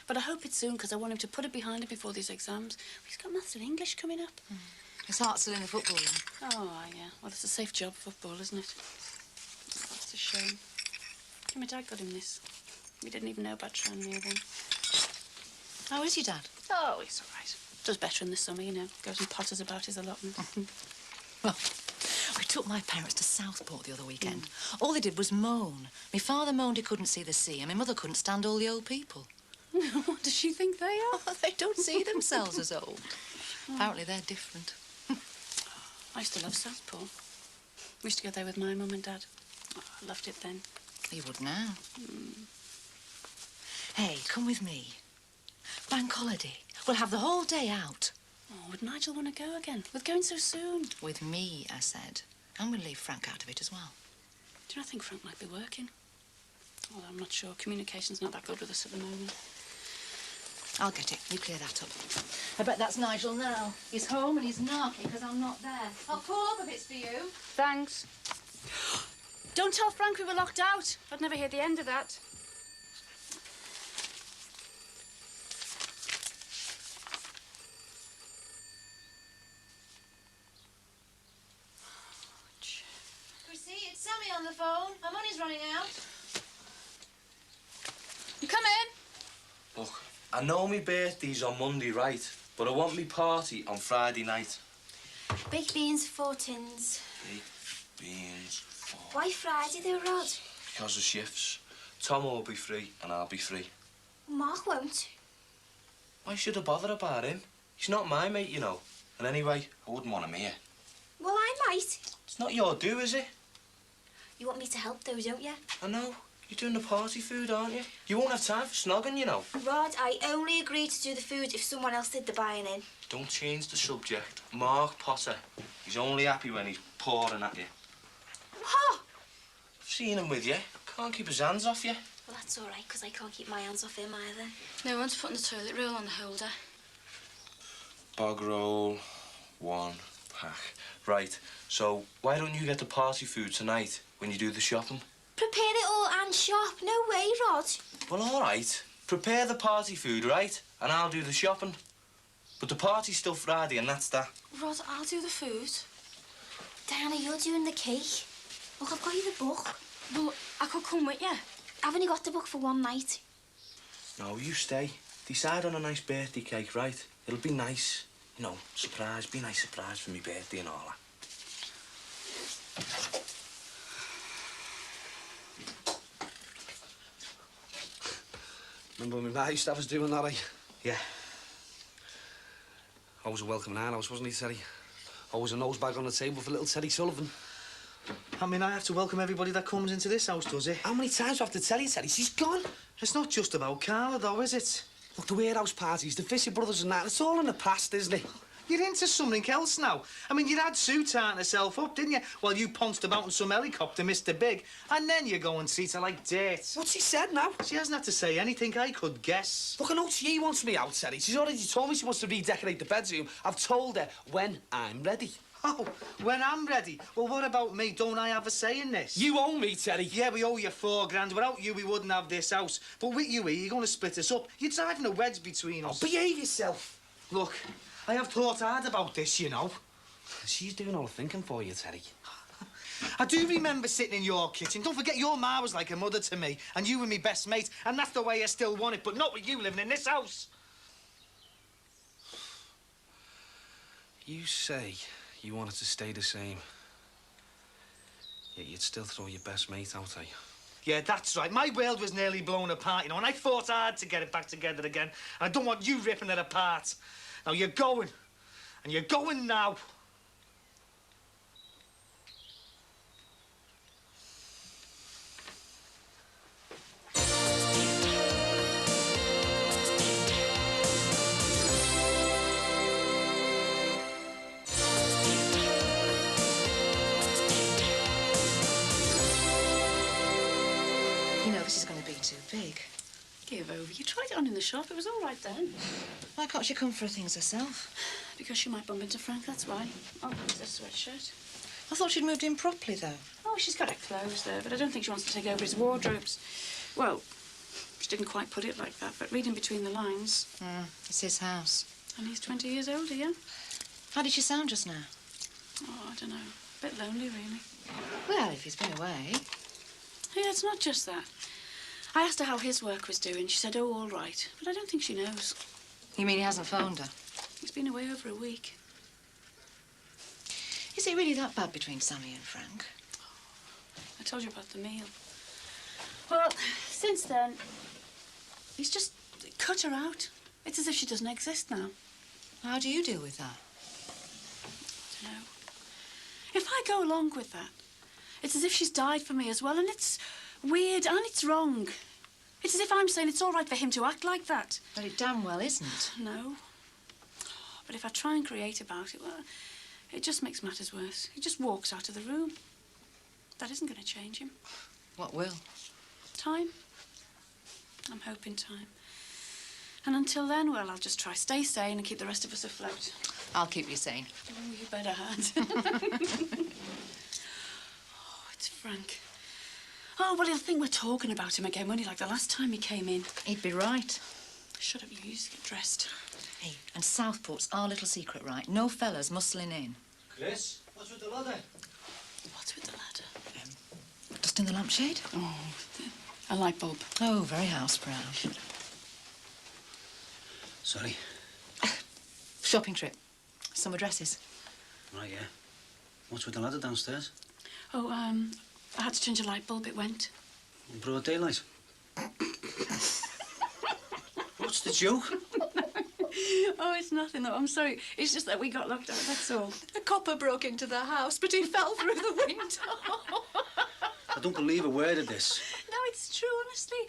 But I hope it's soon, because I want him to put it behind him before these exams. He's got maths and English coming up. His heart's still in the football, then. Oh, yeah. Well, it's a safe job, football, isn't it? Oh, it's a shame. My dad got him this. We didn't even know about Tranmere then. How is your dad? Oh, he's all right. Does better in the summer, you know. Goes and potters about his allotment. Well, we took my parents to Southport the other weekend. All they did was moan. My father moaned he couldn't see the sea, and my mother couldn't stand all the old people. What does she think they are? Oh, they don't see themselves as old. Apparently they're different. I used to love Southport. We used to go there with my mum and dad. Oh, I loved it then. You would now. Hey, come with me. Bank holiday. We'll have the whole day out. Oh, would Nigel want to go again? With going so soon? With me, I said. And we'll leave Frank out of it as well. Do you not think Frank might be working? Well, I'm not sure. Communication's not that good with us at the moment. I'll get it. You clear that up. I bet that's Nigel now. He's home and he's narky because I'm not there. I'll pull up if it's for you. Thanks. Don't tell Frank we were locked out. I'd never hear the end of that. on the phone. My money's running out. You come in. Look, I know my birthday's on Monday, right? But I want me party on Friday night. Baked beans, 4 tins. Baked beans, 4. Why Friday, though, Rod? Because of shifts. Tom will be free and I'll be free. Mark won't. Why should I bother about him? He's not my mate, you know. And anyway, I wouldn't want him here. Well, I might. It's not your do, is it? You want me to help, though, don't you? I know. You're doing the party food, aren't you? You won't have time for snogging, you know. Rod, I only agreed to do the food if someone else did the buying in. Don't change the subject. Mark Potter. He's only happy when he's pouring at you. What? I've seen him with you. Can't keep his hands off you. Well, that's all right, because I can't keep my hands off him either. No one's putting the toilet roll on the holder. Bog roll, 1 pack. Right, so why don't you get the party food tonight when you do the shopping? Prepare it all and shop. No way, Rod. Well, all right. Prepare the party food, right? And I'll do the shopping. But the party's still Friday, and that's that. Rod, I'll do the food. Diana, you're doing the cake. Look, I've got you the book. Well, I could come with you. I've only got the book for one night. No, you stay. Decide on a nice birthday cake, right? It'll be nice. You know, surprise. Be a nice surprise for me birthday and all that. Remember when my ma used to have us doing that, eh? Yeah. Always a welcome in our house, wasn't he, Terry? Always a nosebag on the table for little Terry Sullivan. I mean, I have to welcome everybody that comes into this house, does it? How many times do I have to tell you, Terry? She's gone. It's not just about Carla, though, is it? Look, the warehouse parties, the Fisher brothers and that, it's all in the past, isn't it? You're into something else now. I mean, you had Sue tarting herself up, didn't you? While you pounced about in some helicopter, Mr. Big. And then you go and treat her like dirt. What's she said now? She hasn't had to say anything. I could guess. Look, I know she wants me out, Terry. She's already told me she wants to redecorate the bedroom. I've told her when I'm ready. Oh, when I'm ready? Well, what about me? Don't I have a say in this? You owe me, Terry. Yeah, we owe you £4 grand. Without you, we wouldn't have this house. But with you here, you're going to split us up. You're driving a wedge between us. Oh, behave yourself. Look, I have thought hard about this, you know. She's doing all the thinking for you, Terry. I do remember sitting in your kitchen. Don't forget, your ma was like a mother to me, and you were my best mate, and that's the way I still want it, but not with you living in this house. You say you want it to stay the same. Yet you'd still throw your best mate out, eh? Yeah, that's right. My world was nearly blown apart, you know, and I fought hard to get it back together again. And I don't want you ripping it apart. Now, you're going. And you're going now. You know, this is going to be too big. Give over. You tried it on in the shop. It was all right then. Why can't she come for things herself? Because she might bump into Frank, that's why. Oh, there's a sweatshirt. I thought she'd moved in properly, though. Oh, she's got her clothes there, but I don't think she wants to take over his wardrobes. Well, she didn't quite put it like that, but reading between the lines. It's his house. And he's 20 years older, yeah? How did she sound just now? Oh, I don't know. A bit lonely, really. Well, if he's been away. Yeah, it's not just that. I asked her how his work was doing. She said, oh, all right. But I don't think she knows. You mean he hasn't phoned her? He's been away over a week. Is it really that bad between Sammy and Frank? I told you about the meal. Well, since then, he's just cut her out. It's as if she doesn't exist now. How do you deal with that? I don't know. If I go along with that, it's as if she's died for me as well, and it's weird and it's wrong. It's as if I'm saying it's all right for him to act like that. But it damn well isn't. No. But if I try and create about it, well, it just makes matters worse. He just walks out of the room. That isn't going to change him. What will? Time. I'm hoping time. And until then, well, I'll just try stay sane and keep the rest of us afloat. I'll keep you sane. Oh, you better had. Oh, it's Frank. Oh, well, he'll think we're talking about him again, won't he? Like the last time he came in. He'd be right. Shut up, you used to get dressed. Hey, and Southport's our little secret, right? No fellas muscling in. Chris, what's with the ladder? What's with the ladder? in the lampshade? Oh, a light bulb. Oh, very house proud. Sorry. Shopping trip. Summer dresses. Right, yeah. What's with the ladder downstairs? Oh, I had to change a light bulb. It went. In broad daylight. What's the joke? Oh, it's nothing, though. I'm sorry. It's just that we got locked out, that's all. A copper broke into the house, but he fell through the window. I don't believe a word of this. No, it's true, honestly.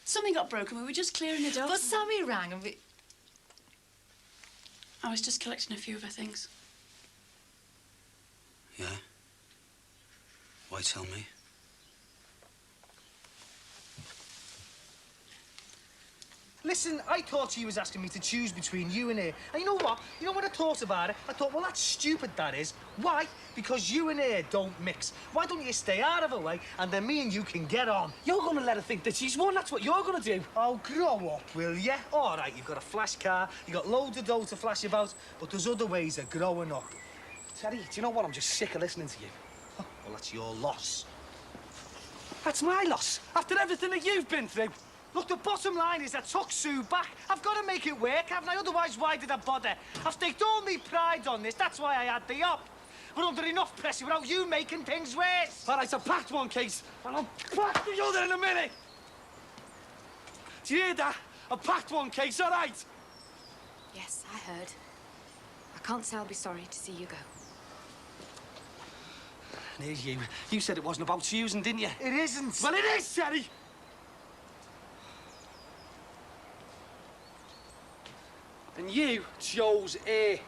Something got broken. We were just clearing it up. But Sammy rang and we... I was just collecting a few of her things. Yeah? Why tell me? Listen, I thought she was asking me to choose between you and her. And you know what? You know when I thought about it? I thought, well, that's stupid, that is. Why? Because you and her don't mix. Why don't you stay out of her way and then me and you can get on? You're gonna let her think that she's won. That's what you're gonna do. Oh, grow up, will ya? All right, you've got a flash car, you got loads of dough to flash about, but there's other ways of growing up. Terry, do you know what? I'm just sick of listening to you. Oh, well, that's your loss. That's my loss. After everything that you've been through. Look, the bottom line is I took Sue back. I've got to make it work, haven't I? Otherwise, why did I bother? I've staked all my pride on this. That's why I had the op. We're under enough pressure without you making things worse. All right, I packed one case, and I'll pack the other in a minute. Do you hear that? I packed one case, all right? Yes, I heard. I can't say I'll be sorry to see you go. And here's you. You said it wasn't about Susan, didn't you? It isn't. Well, it is, Terry. And you chose her.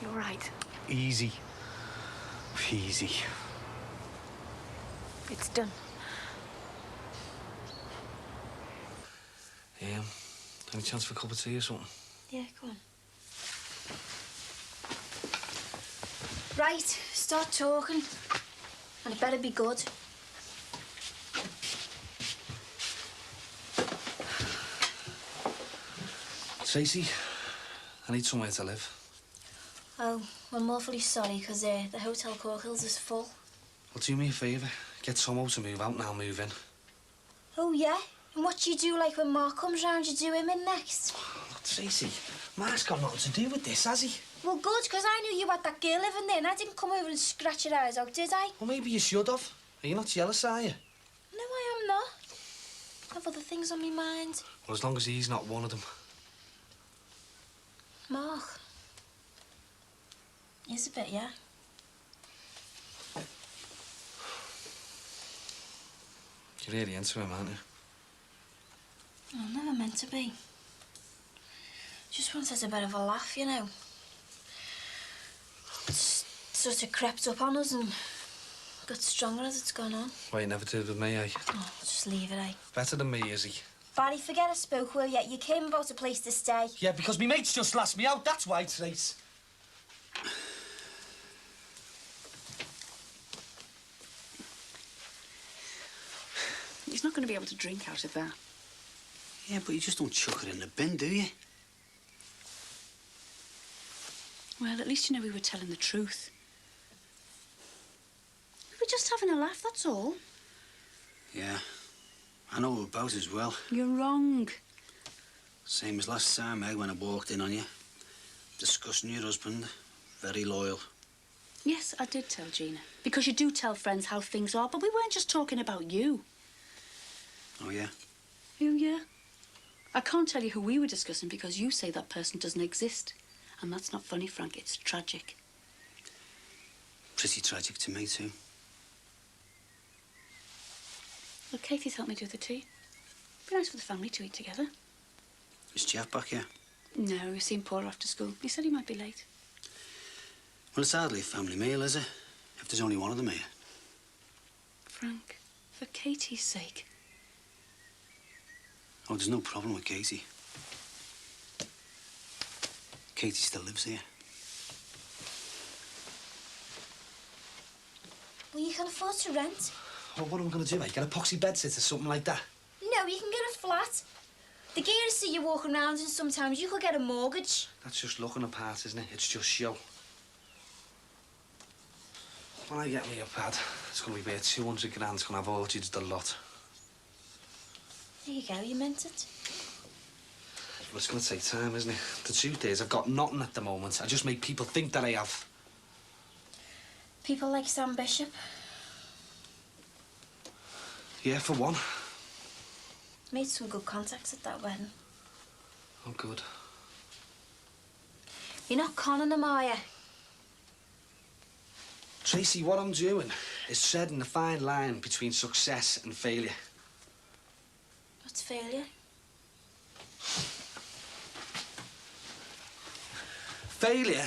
You're right. Easy. Easy. It's done. Any chance for a cup of tea or something? Yeah, go on. Right, start talking. And it better be good. Tracy, I need somewhere to live. Oh, well, I'm awfully sorry, because the Hotel Cork Hills is full. Well, do me a favour. Get Tomo to move out and I'll move in. Oh, yeah? And what do you do, like, when Mark comes round, you do him in next? Look, Tracy, Mark's got nothing to do with this, has he? Well, good, because I knew you had that girl living there, and I didn't come over and scratch your eyes out, did I? Well, maybe you should have. Are you not jealous, are you? No, I am not. I have other things on my mind. Well, as long as he's not one of them. Mark. He's a bit, yeah. You're really into him, aren't you? Oh, never meant to be. Just once there's a bit of a laugh, you know. It's sort of crept up on us and got stronger as it's gone on. Well, you never did with me, eh? Oh, just leave it, eh? Better than me, is he? Barry, forget I spoke, will you? You came about a place to stay. Yeah, because me mates just last me out, that's why, Trace. He's not going to be able to drink out of that. Yeah, but you just don't chuck it in the bin, do you? Well, at least you know we were telling the truth. We were just having a laugh, that's all. Yeah. I know about as well. You're wrong. Same as last time, eh, when I walked in on you. Discussing your husband. Very loyal. Yes, I did tell Gina. Because you do tell friends how things are, but we weren't just talking about you. Oh, yeah? Oh, yeah. I can't tell you who we were discussing because you say that person doesn't exist. And that's not funny, Frank. It's tragic. Pretty tragic to me, too. Well, Katie's helped me do the tea. Be nice for the family to eat together. Is Jeff back here? No, we've seen Paul after school. He said he might be late. Well, it's hardly a family meal, is it? If there's only one of them here. Frank, for Katie's sake. Oh, there's no problem with Katie. Katie still lives here. Well, you can afford to rent. Well, what am I going to do, mate? Get a poxy bed sit or something like that? No, you can get a flat. The gears see you walking around and sometimes you could get a mortgage. That's just looking the part, isn't it? It's just show. When I get me a pad, it's going to be worth 200 grand. It's going to have orchards the lot. There you go, you meant it. But it's going to take time, isn't it? The truth is, I've got nothing at the moment. I just make people think that I have. People like Sam Bishop. Yeah, for one. Made some good contacts at that wedding. Oh, good. You're not conning them, are you? Tracy, what I'm doing is treading the fine line between success and failure. What's failure? Failure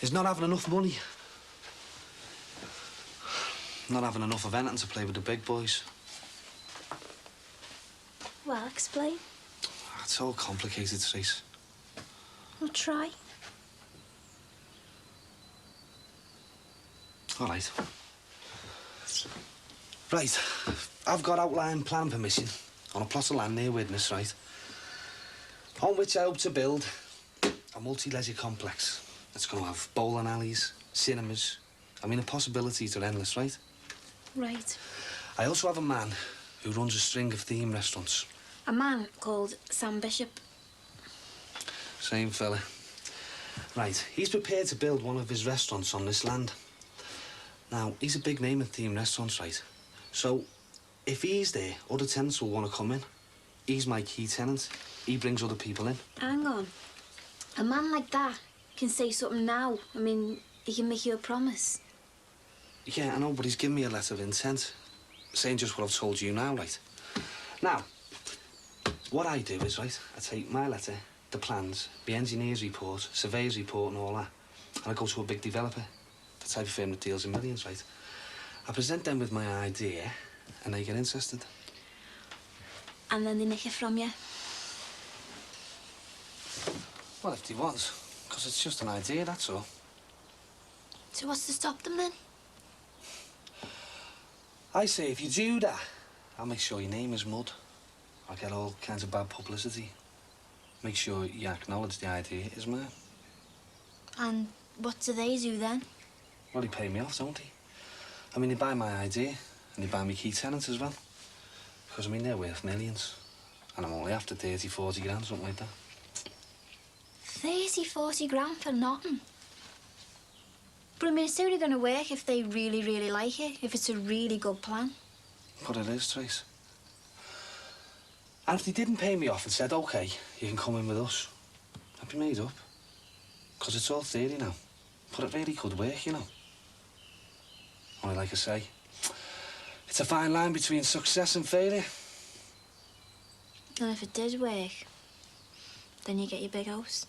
is not having enough money. Not having enough of anything to play with the big boys. Well, explain. It's all complicated, Trace. I'll try. All right. Right, I've got outline plan permission on a plot of land near Widnes, right? On which I hope to build a multi-leisure complex. It's going to have bowling alleys, cinemas. I mean, the possibilities are endless, right? Right. I also have a man who runs a string of theme restaurants. A man called Sam Bishop. Same fella. Right, he's prepared to build one of his restaurants on this land. Now, he's a big name in theme restaurants, right? So, if he's there, other tenants will want to come in. He's my key tenant. He brings other people in. Hang on. A man like that can say something now. I mean, he can make you a promise. Yeah, I know, but he's given me a letter of intent, saying just what I've told you now, right? Now, what I do is, right, I take my letter, the plans, the engineer's report, surveyor's report and all that, and I go to a big developer, the type of firm that deals in millions, right? I present them with my idea, and they get interested. And then they nick it from you. Well, if they want, because it's just an idea, that's all. So what's to stop them then? I say, if you do that, I'll make sure your name is mud. I'll get all kinds of bad publicity. Make sure you acknowledge the idea is mine. And what do they do then? Well, they pay me off, don't they? I mean, they buy my idea, and they buy me key tenants as well. Because, I mean, they're worth millions. And I'm only after 30, 40 grand, something like that. 30, 40 grand for nothing. But I mean, it's only going to work if they really, really like it, if it's a really good plan. But it is, Trace. And if they didn't pay me off and said, OK, you can come in with us, I'd be made up. Because it's all theory now. But it really could work, you know. Only like I say, it's a fine line between success and failure. And if it did work, then you get your big house.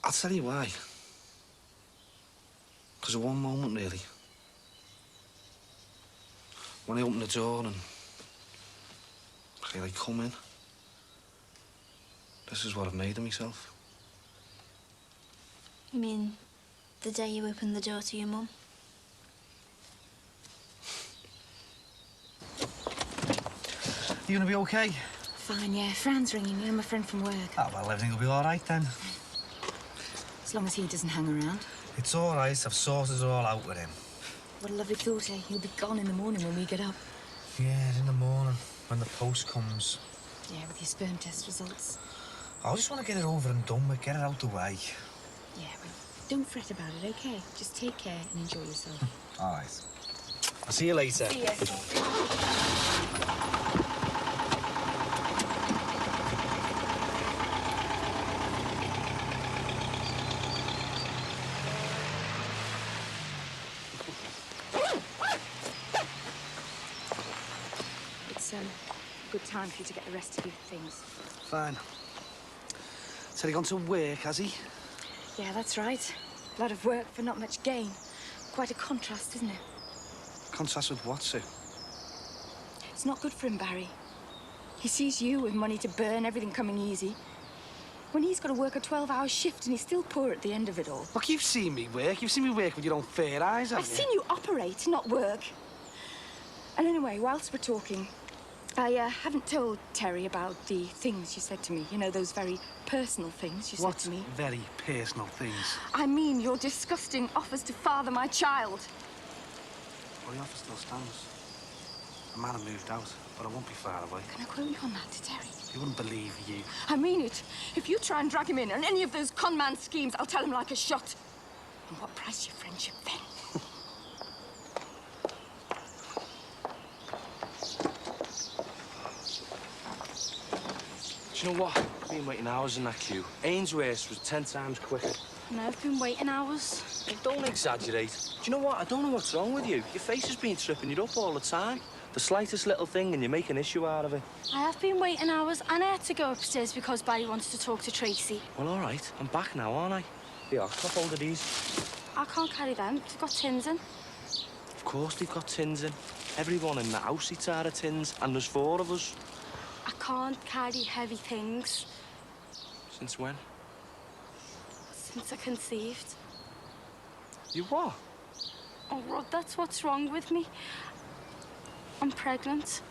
I'll tell you why. Because of one moment, really. When I opened the door and I come in. This is what I've made of myself. You mean the day you opened the door to your mum? You gonna be okay? Fine, yeah. Fran's ringing me. I'm a friend from work. Oh, well, everything will be all right then. As long as he doesn't hang around. It's all right. I've sorted it all out with him. What a lovely thought, eh? He'll be gone in the morning when we get up. Yeah, in the morning, when the post comes. Yeah, with your sperm test results. I just want to get it over and done with, get it out the way. Yeah, well, don't fret about it, OK? Just take care and enjoy yourself. All right. I'll see you later. See you. It's a good time for you to get the rest of your things. Fine. Said he gone to work, has he? Yeah, that's right. A lot of work for not much gain. Quite a contrast, isn't it? Contrast with what, Sue? It's not good for him, Barry. He sees you with money to burn, everything coming easy. When he's got to work a 12-hour shift and he's still poor at the end of it all. Look, you've seen me work. You've seen me work with your own fair eyes, haven't I've you? seen you operate, not work. And anyway, whilst we're talking, I haven't told Terry about the things you said to me. You know, those very personal things you said to me. What very personal things? I mean your disgusting offers to father my child. Well, the offer still stands. The man had moved out, but I won't be far away. Can I quote you on that to Terry? He wouldn't believe you. I mean it. If you try and drag him in on any of those con man schemes, I'll tell him like a shot. And what price your friendship then? Do you know what? I've been waiting hours in that queue. Ainsworth's was 10 times quicker. And I've been waiting hours. Hey, don't exaggerate. Do you know what? I don't know what's wrong with you. Your face has been tripping you up all the time. The slightest little thing and you make an issue out of it. I have been waiting hours and I had to go upstairs because Barry wanted to talk to Tracy. Well, all right. I'm back now, aren't I? Here, I'll top hold of these. I can't carry them. They've got tins in. Of course they've got tins in. Everyone in the house eats out of tins, and there's 4 of us. I can't carry heavy things. Since when? Since I conceived. You what? Oh, Rod, that's what's wrong with me. I'm pregnant.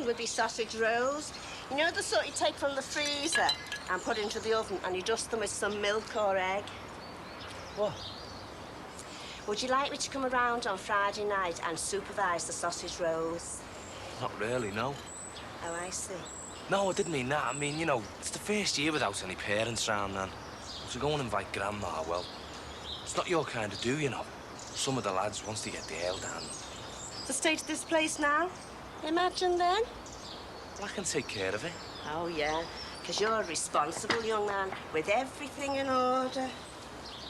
Would be sausage rolls. You know the sort you take from the freezer and put into the oven and you dust them with some milk or egg? What? Would you like me to come around on Friday night and supervise the sausage rolls? Not really, no. Oh, I see. No, I didn't mean that. I mean, you know, it's the first year without any parents round, then. So go and invite Grandma, well, it's not your kind of do, you know. Some of the lads wants to get the ale down. The state of this place now? Imagine then. Well, I can take care of it. Oh, yeah, because you're a responsible young man with everything in order.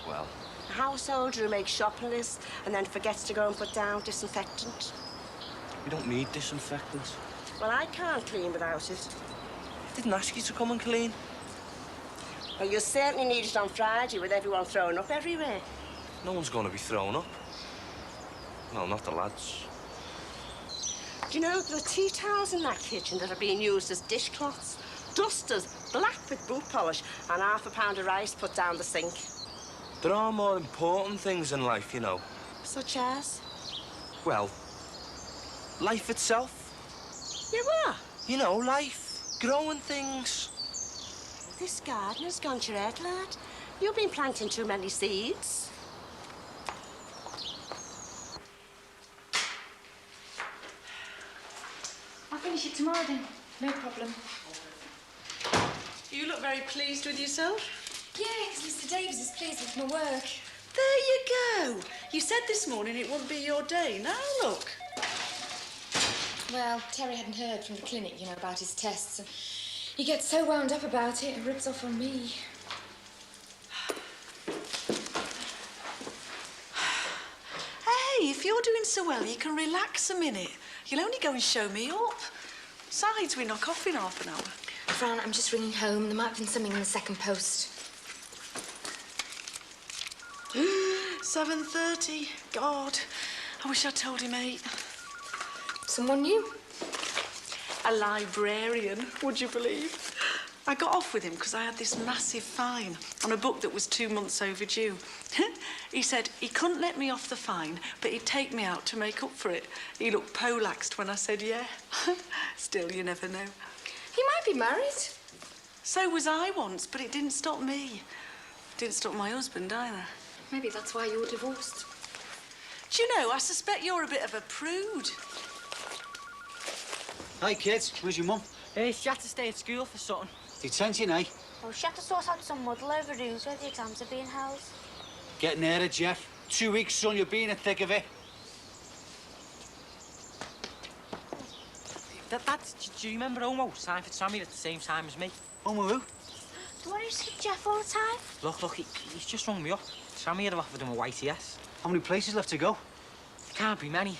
Well? A householder who makes shopping lists and then forgets to go and put down disinfectant. We don't need disinfectant. Well, I can't clean without it. I didn't ask you to come and clean. Well, you'll certainly need it on Friday with everyone throwing up everywhere. No one's going to be thrown up. Well, not the lads. Do you know, there are tea towels in that kitchen that are being used as dishcloths, dusters, black with boot polish, and half a pound of rice put down the sink. There are more important things in life, you know. Such as? Well, life itself. Yeah, what? You know, life. Growing things. This gardener's gone to your head, lad. You've been planting too many seeds. I'll finish it tomorrow then. No problem. You look very pleased with yourself. Yeah, because Mr. Davies is pleased with my work. There you go. You said this morning it wouldn't be your day. Now look. Well, Terry hadn't heard from the clinic, you know, about his tests. And he gets so wound up about it, it rubs off on me. you're doing so well, you can relax a minute. You'll only go and show me up. Besides, we knock off in half an hour. Fran, I'm just ringing home. There might have been something in the second post. 7:30. God, I wish I'd told him 8. Someone new? A librarian, would you believe? I got off with him because I had this massive fine on a book that was 2 months overdue. He said he couldn't let me off the fine, but he'd take me out to make up for it. He looked polaxed when I said yeah. Still, you never know. He might be married. So was I once, but it didn't stop me. Didn't stop my husband either. Maybe that's why you're divorced. Do you know, I suspect you're a bit of a prude. Hi, kids. Where's your mum? She had to stay at school for something. Detention, eh? Oh, she had to sort out some muddle over rooms where the exams are being held. Getting there, Jeff. 2 weeks, son. You'll be in the thick of it. Do you remember Omo signed for Sammy at the same time as me? Omo who? The one who skipped Jeff all the time? Look, he's just rung me up. Sammy had offered him a YTS. How many places left to go? There can't be many.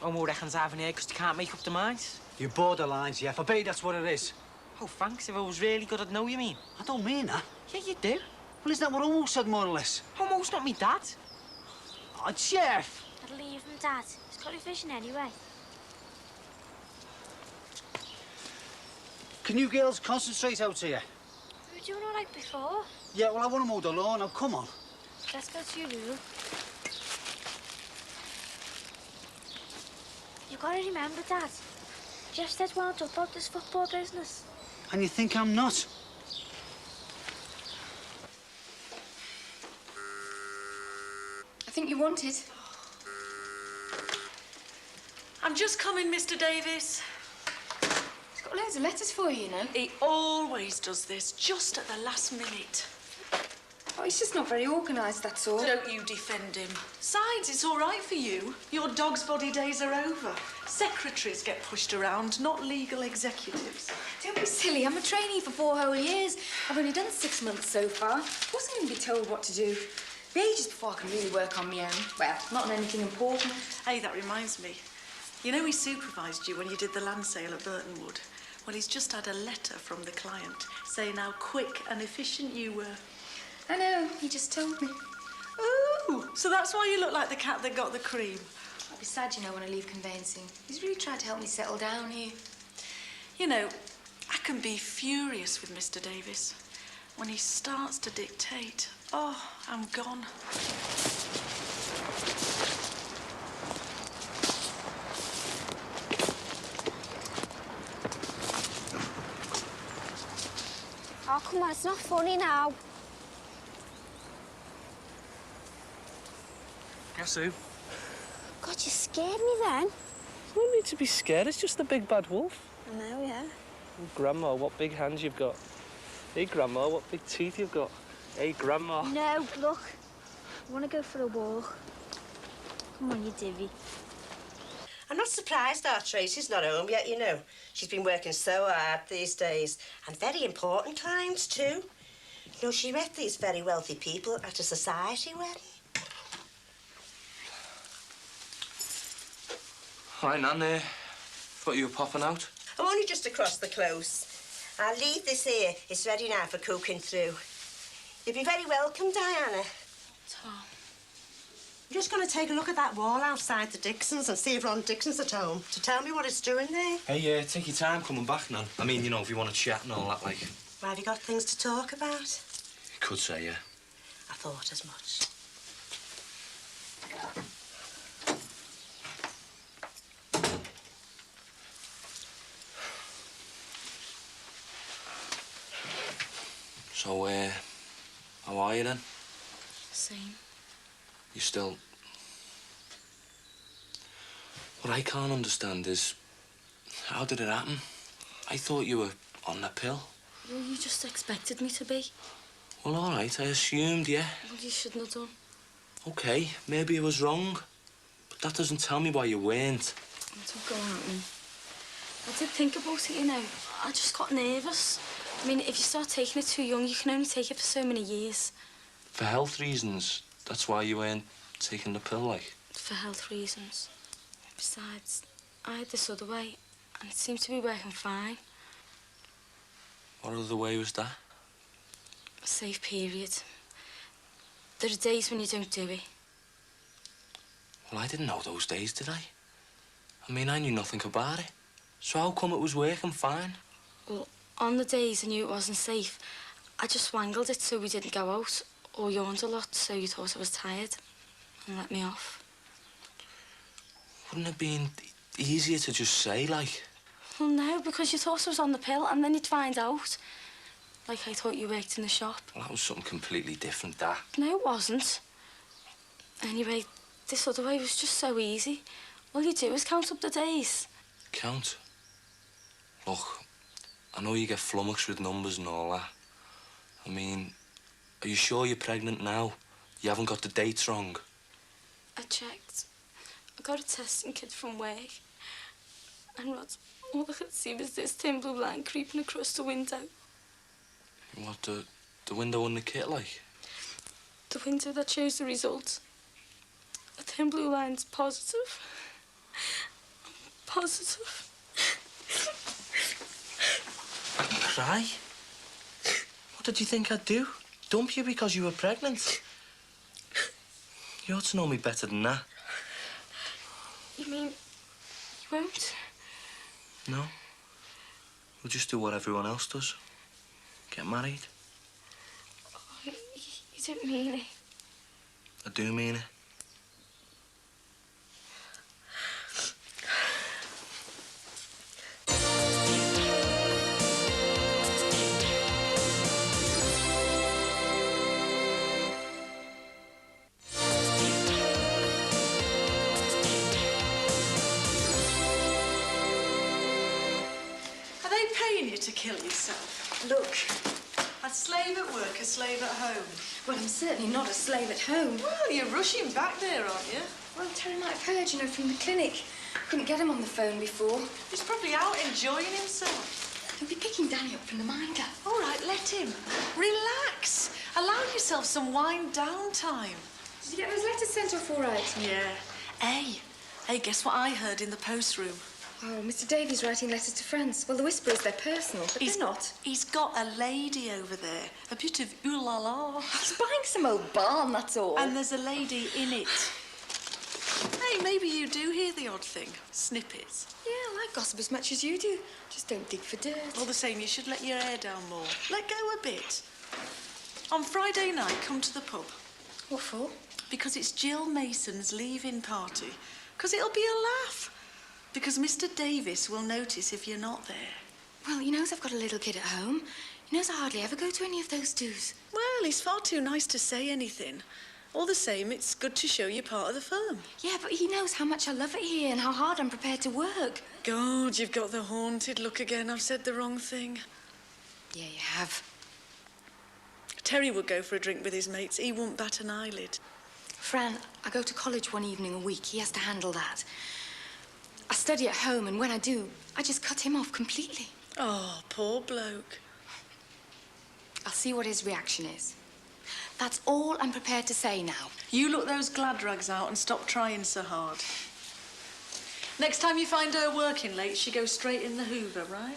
Omo reckons I haven't here because they can't make up their minds. You're borderline, Jeff. I bet you that's what it is. Oh, thanks. If I was really good, I'd know you mean. I don't mean that. Yeah, you do. Well, isn't that what Omo said, more or less? Omo's not me dad. Oh, Jeff! I'd leave him, Dad. He's got revision anyway. Can you girls concentrate out here? We were doing all right before. Yeah, well, I want to mow the lawn. Now, come on. Let's go to your room. You've got to remember, Dad. Jeff's dead wound up about this football business. And you think I'm not? I think you wanted. I'm just coming, Mr. Davis. He's got loads of letters for you, you know. He always does this, just at the last minute. Oh, he's just not very organised, that's all. Don't you defend him. Besides, it's all right for you. Your dog's body days are over. Secretaries get pushed around, not legal executives. Don't be silly. I'm a trainee for 4 whole years. I've only done 6 months so far. I wasn't going to be told what to do. It'll be ages before I can really work on my own. Well, not on anything important. Hey, that reminds me. You know he supervised you when you did the land sale at Burtonwood? Well, he's just had a letter from the client saying how quick and efficient you were. I know. He just told me. Ooh, so that's why you look like the cat that got the cream. I'll be sad, you know, when I leave conveyancing. He's really tried to help me settle down here. You know, I can be furious with Mr. Davis. When he starts to dictate, oh, I'm gone. Oh, come on, it's not funny now. Guess who? God, you scared me then. No need to be scared. It's just the big bad wolf. I know, yeah. Oh, Grandma, what big hands you've got. Hey, Grandma, what big teeth you've got. Hey, Grandma. No, look. I want to go for a walk. Come on, you divvy. I'm not surprised our Tracy's not home yet, you know. She's been working so hard these days. And very important clients, too. You know, she met these very wealthy people at a society wedding. Hi, Nan. Thought you were popping out. I'm only just across the close. I'll leave this here. It's ready now for cooking through. You'll be very welcome, Diana. Tom. I'm just going to take a look at that wall outside the Dixons and see if Ron Dixon's at home to tell me what it's doing there. Hey, take your time coming back, Nan. I mean, you know, if you want to chat and all that, like. Well, have you got things to talk about? You could say, yeah. I thought as much. So, how are you then? Same. You still... What I can't understand is, how did it happen? I thought you were on the pill. Well, you just expected me to be. Well, all right, I assumed, yeah. Well, you shouldn't have done. Okay, maybe I was wrong. But that doesn't tell me why you weren't. Don't go at me. I did think about it, you know. I just got nervous. I mean, if you start taking it too young, you can only take it for so many years. For health reasons, that's why you weren't taking the pill, like? for health reasons. Besides, I had this other way, and it seemed to be working fine. What other way was that? A safe period. There are days when you don't do it. Well, I didn't know those days, did I? I mean, I knew nothing about it. So how come it was working fine? Well, on the days I knew it wasn't safe, I just wangled it so we didn't go out, or yawned a lot so you thought I was tired, and let me off. Wouldn't it have been easier to just say, like... Well, no, because you thought I was on the pill, and then you'd find out. Like I thought you worked in the shop. Well, that was something completely different, that. No, it wasn't. Anyway, this other way was just so easy. All you do is count up the days. Count? Look, I know you get flummoxed with numbers and all that. I mean, are you sure you're pregnant now? You haven't got the dates wrong? I checked. I got a testing kit from work. And Rod, all I could see was this thin blue line creeping across the window. What, the window on the kit, like? The window that shows the results. The thin blue line's positive. Positive. Cry? What did you think I'd do? Dump you because you were pregnant? You ought to know me better than that. You mean you won't? No. We'll just do what everyone else does. Get married. Oh, you don't mean it. I do mean it. Are they paying you to kill yourself? Look, a slave at work, a slave at home. Well, I'm certainly not a slave at home. Well, you're rushing back there, aren't you? Well, Terry might have heard, you know, from the clinic. Couldn't get him on the phone before. He's probably out enjoying himself. He'll be picking Danny up from the minder. All right, let him. Relax. Allow yourself some wind down time. Did you get those letters sent off all right? Yeah. Hey, guess what I heard in the post room? Oh, Mr. Davies writing letters to friends. Well, the whisper is they're personal, but they're not. He's got a lady over there. A bit of ooh-la-la. He's buying some old barn, that's all. And there's a lady in it. Hey, maybe you do hear the odd thing. Snippets. Yeah, I like gossip as much as you do. Just don't dig for dirt. All the same, you should let your hair down more. Let go a bit. On Friday night, come to the pub. What for? Because it's Jill Mason's leave-in party. Because it'll be a laugh. Because Mr. Davis will notice if you're not there. Well, he knows I've got a little kid at home. He knows I hardly ever go to any of those do's. Well, he's far too nice to say anything. All the same, it's good to show you're part of the firm. Yeah, but he knows how much I love it here and how hard I'm prepared to work. God, you've got the haunted look again. I've said the wrong thing. Yeah, you have. Terry would go for a drink with his mates. He won't bat an eyelid. Fran, I go to college one evening a week. He has to handle that. I study at home, and when I do, I just cut him off completely. Oh, poor bloke. I'll see what his reaction is. That's all I'm prepared to say now. You look those glad rags out and stop trying so hard. Next time you find her working late, she goes straight in the Hoover, right?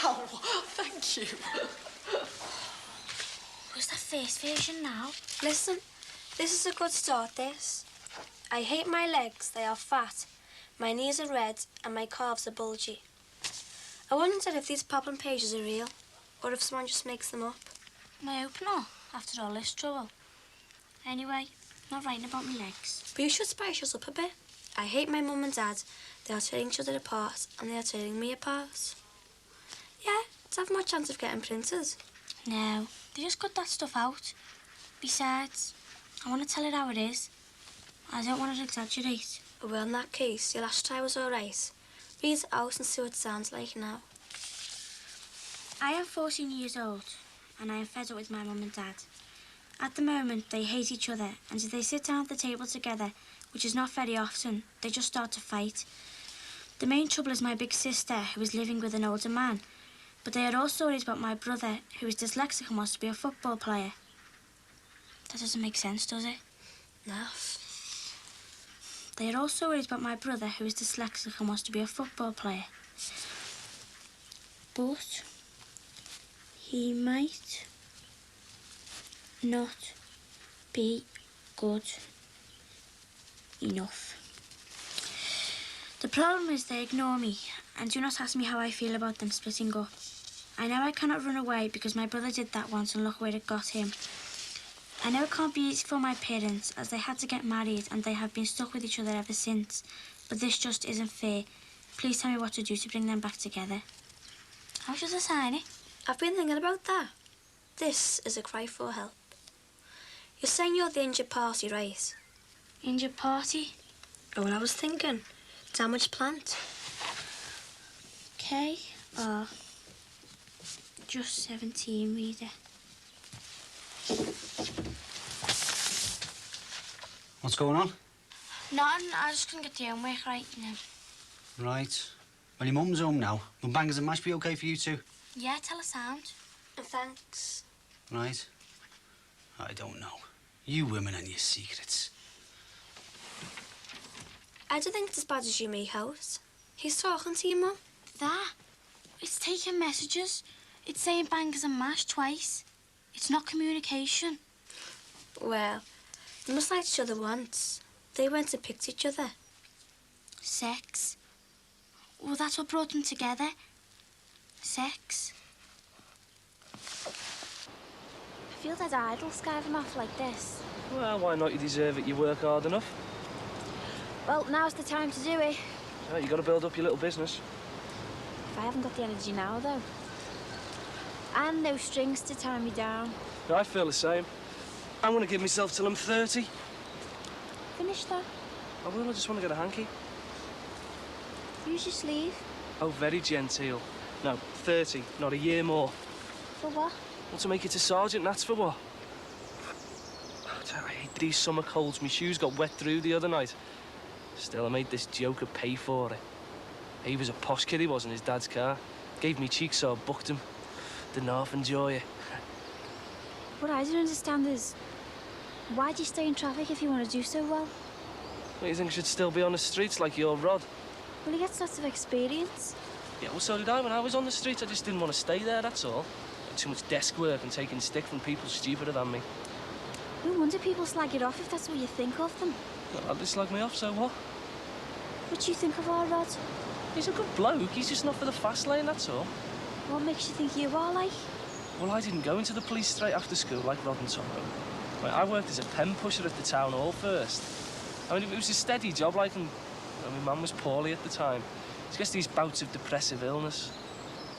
Ow! Thank you. What's the first version now? Listen, this is a good start, this. I hate my legs, they are fat. My knees are red and my calves are bulgy. I wonder if these problem pages are real, or if someone just makes them up. I hope not, after all this trouble. Anyway, not writing about my legs. But you should spice yours up a bit. I hate my mum and dad. They are tearing each other apart, and they are tearing me apart. Yeah, to have more chance of getting printed. No, they just cut that stuff out. Besides, I want to tell it how it is. I don't want to exaggerate. Well, in that case, your last try was all right. Read it out and see what it sounds like now. I am 14 years old, and I am fed up with my mum and dad. At the moment, they hate each other, and if they sit down at the table together, which is not very often, they just start to fight. The main trouble is my big sister, who is living with an older man. But they are all stories about my brother, who is dyslexic and wants to be a football player. That doesn't make sense, does it? No. They are also worried about my brother, who is dyslexic and wants to be a football player. But he might not be good enough. The problem is they ignore me and do not ask me how I feel about them splitting up. I know I cannot run away because my brother did that once and look where it got him. I know it can't be easy for my parents as they had to get married and they have been stuck with each other ever since. But this just isn't fair. Please tell me what to do to bring them back together. How should I sign it? I've been thinking about that. This is a cry for help. You're saying you're the injured party, right? Injured party? Oh, well, I was thinking. Damaged plant. K.R. Just 17, reader. What's going on? Nothing, I just couldn't get the homework right, you know. Right. Well, your mum's home now. Will bangers and mash be okay for you two? Yeah, tell a sound. And thanks. Right. I don't know. You women and your secrets. I don't think it's as bad as you make out. He's talking to you, Mum. That? It's taking messages. It's saying bangers and mash twice. It's not communication. Well, they must like each other once. They went and picked each other. Sex? Well, that's what brought them together. Sex. I feel dead idle skiving off like this. Well, why not? You deserve it. You work hard enough. Well, now's the time to do it. Right, you got to build up your little business. If I haven't got the energy now, though. And no strings to tie me down. No, I feel the same. I'm going to give myself till I'm 30. Finish that. I will. I just want to get a hanky. Use your sleeve. Oh, very genteel. No, 30, not a year more. For what? Want to make it a sergeant, that's for what? I hate these summer colds. My shoes got wet through the other night. Still, I made this joker pay for it. He was a posh kid, he was, in his dad's car. Gave me cheeks, so I booked him. Didn't half enjoy it. What I don't understand is, why do you stay in traffic if you want to do so well? What, you think I should still be on the streets like your Rod? Well, he gets lots of experience. Yeah, well, so did I when I was on the streets. I just didn't want to stay there, that's all. Too much desk work and taking stick from people stupider than me. No wonder people slag it off if that's what you think of them. Well, they slag me off, so what? What do you think of our Rod? He's a good bloke. He's just not for the fast lane, that's all. What makes you think you are like? Well, I didn't go into the police straight after school like Rod and Tomo. Right, I worked as a pen pusher at the town hall first. I mean, it was a steady job, like, and my mum was poorly at the time. She gets these bouts of depressive illness.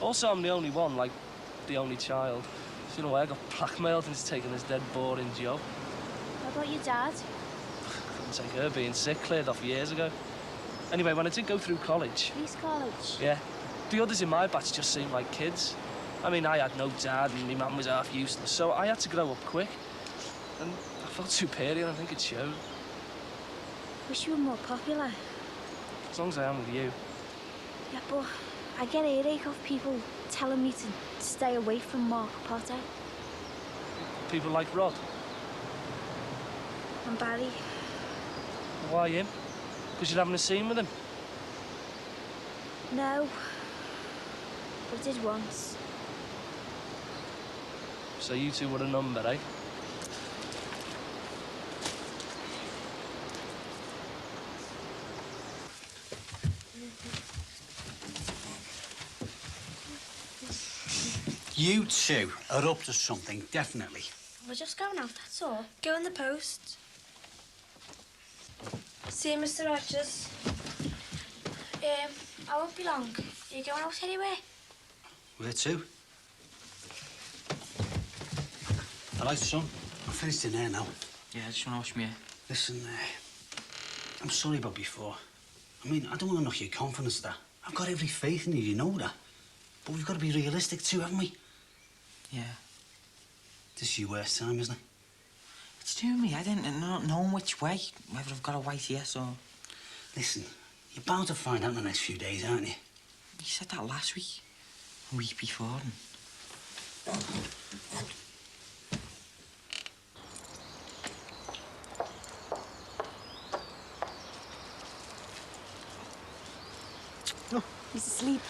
Also, I'm the only one, like, the only child. So, in a way, I got blackmailed into taking this dead, boring job. What about your dad? Couldn't take her being sick, cleared off years ago. Anyway, when I did go through college... Police college? Yeah. The others in my batch just seemed like kids. I mean, I had no dad and my mum was half useless, so I had to grow up quick. And I felt superior, and I think it showed. Wish you were more popular. As long as I am with you. Yeah, but I get a headache of people telling me to stay away from Mark Potter. People like Rod. And Barry. Why him? Because you're having a scene with him? No. But I did once. So you two were a number, eh? You two are up to something, definitely. We're just going out, that's all. Go in the post. See you, Mr. Rogers. I won't be long. Are you going out anywhere? Where to? I like the sun. I'm finished in there now. Yeah, I just want to wash me hair. Listen, I'm sorry about before. I mean, I don't want to knock your confidence there. I've got every faith in you, you know that. But we've got to be realistic too, haven't we? Yeah. This is your worst time, isn't it? It's doing me. I didn't know which way. Whether I've got a white yes or... Listen, you're bound to find out in the next few days, aren't you? You said that last week. A week before. And... Oh. He's asleep.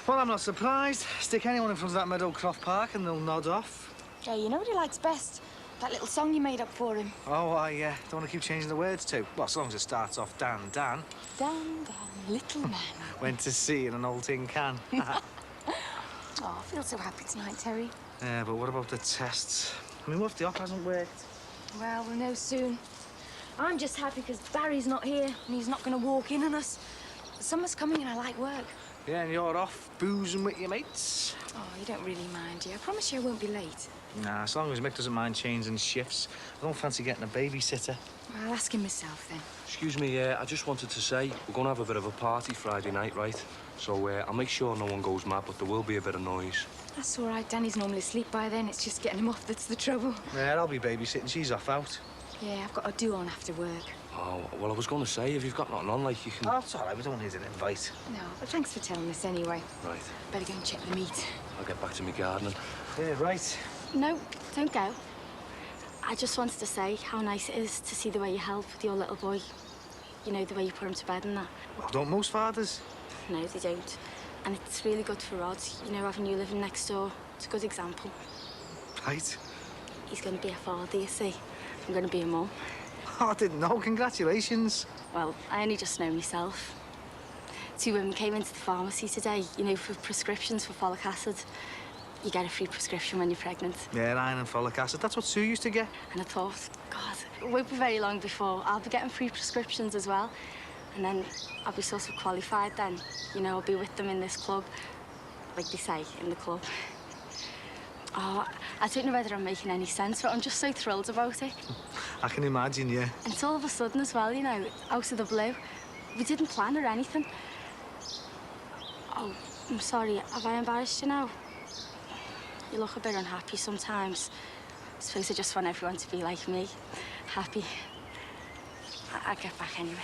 Well, I'm not surprised. Stick anyone in front of that Meadowcroft Park and they'll nod off. Yeah, you know what he likes best? That little song you made up for him. Oh, I don't want to keep changing the words to. Well, as long as it starts off Dan, Dan. Dan, Dan, little man. Went to sea in an old tin can. Oh, I feel so happy tonight, Terry. Yeah, but what about the tests? I mean, what if the op hasn't worked? Well, we'll know soon. I'm just happy because Barry's not here and he's not going to walk in on us. The summer's coming and I like work. Yeah, and you're off boozing with your mates? Oh, you don't really mind, do you? I promise you I won't be late. Nah, as long as Mick doesn't mind changing shifts. I don't fancy getting a babysitter. Well, I'll ask him myself, then. Excuse me, I just wanted to say, we're going to have a bit of a party Friday night, right? So I'll make sure no one goes mad, but there will be a bit of noise. That's all right. Danny's normally asleep by then. It's just getting him off that's the trouble. Yeah, I'll be babysitting. She's off out. Yeah, I've got a do on after work. Oh, well, I was going to say, if you've got nothing on, like, you can... Oh, it's all right. We don't need an invite. No, but thanks for telling us anyway. Right. Better go and check the meat. I'll get back to my gardening. Yeah, right. No, don't go. I just wanted to say how nice it is to see the way you help with your little boy. You know, the way you put him to bed and that. Well, don't most fathers? No, they don't. And it's really good for Rod, you know, having you living next door. It's a good example. Right. He's going to be a father, you see. I'm going to be a mum. Oh, I didn't know. Congratulations. Well, I only just know myself. Two women came into the pharmacy today, you know, for prescriptions for folic acid. You get a free prescription when you're pregnant. Yeah, iron and folic acid. That's what Sue used to get. And I thought, God, it won't be very long before I'll be getting free prescriptions as well. And then I'll be sort of qualified then. You know, I'll be with them in this club, like they say, in the club. Oh, I don't know whether I'm making any sense, but I'm just so thrilled about it. I can imagine, yeah. And it's all of a sudden as well, you know, out of the blue. We didn't plan or anything. Oh, I'm sorry. Have I embarrassed you now? You look a bit unhappy sometimes. I suppose I just want everyone to be like me, happy. I'll get back anyway.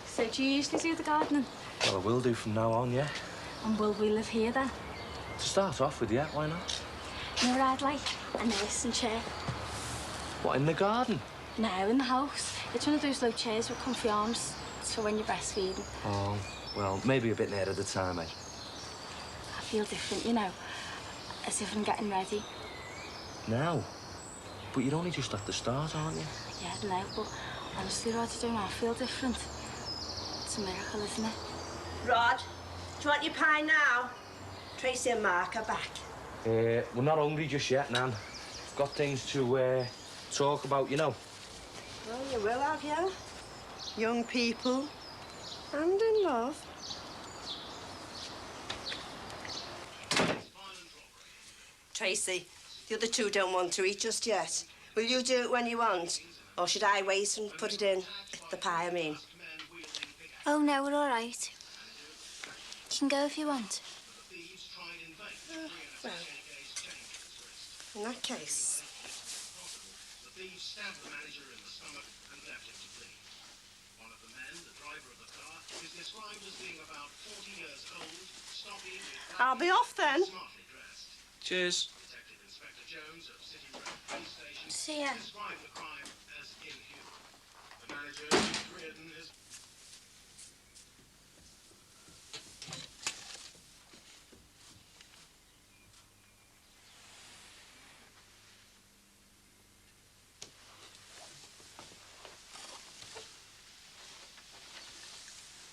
So do you usually do the gardening? Well, I will do from now on, yeah. And will we live here then? To start off with, yeah, why not? You know what I'd like? A nurse and chair. What, in the garden? No, in the house. It's one of those low chairs with comfy arms. It's for when you're breastfeeding. Oh, well, maybe a bit nearer the time, eh? I feel different, you know. As if I'm getting ready. Now? But you're only just at the start, aren't you? Yeah, no, but honestly, Rod, I don't know. I feel different. It's a miracle, isn't it? Rod, do you want your pie now? Tracy and Mark are back. We're not hungry just yet, Nan. We've got things to talk about, you know. Well, you will have, you. Young people and in love. Tracy, the other two don't want to eat just yet. Will you do it when you want? Or should I wait and put it in? The pie, I mean. Oh, no, we're all right. You can go if you want. Well, in that case... The thieves stabbed the manager in the stomach and left him to bleed. One of the men, the driver of the car, is described as being about 40 years old, stocky, I'll be off then. smartly dressed. Cheers. Detective Inspector Jones of City Road Police Station See ya. described the crime as inhuman. The manager, Reardon, is...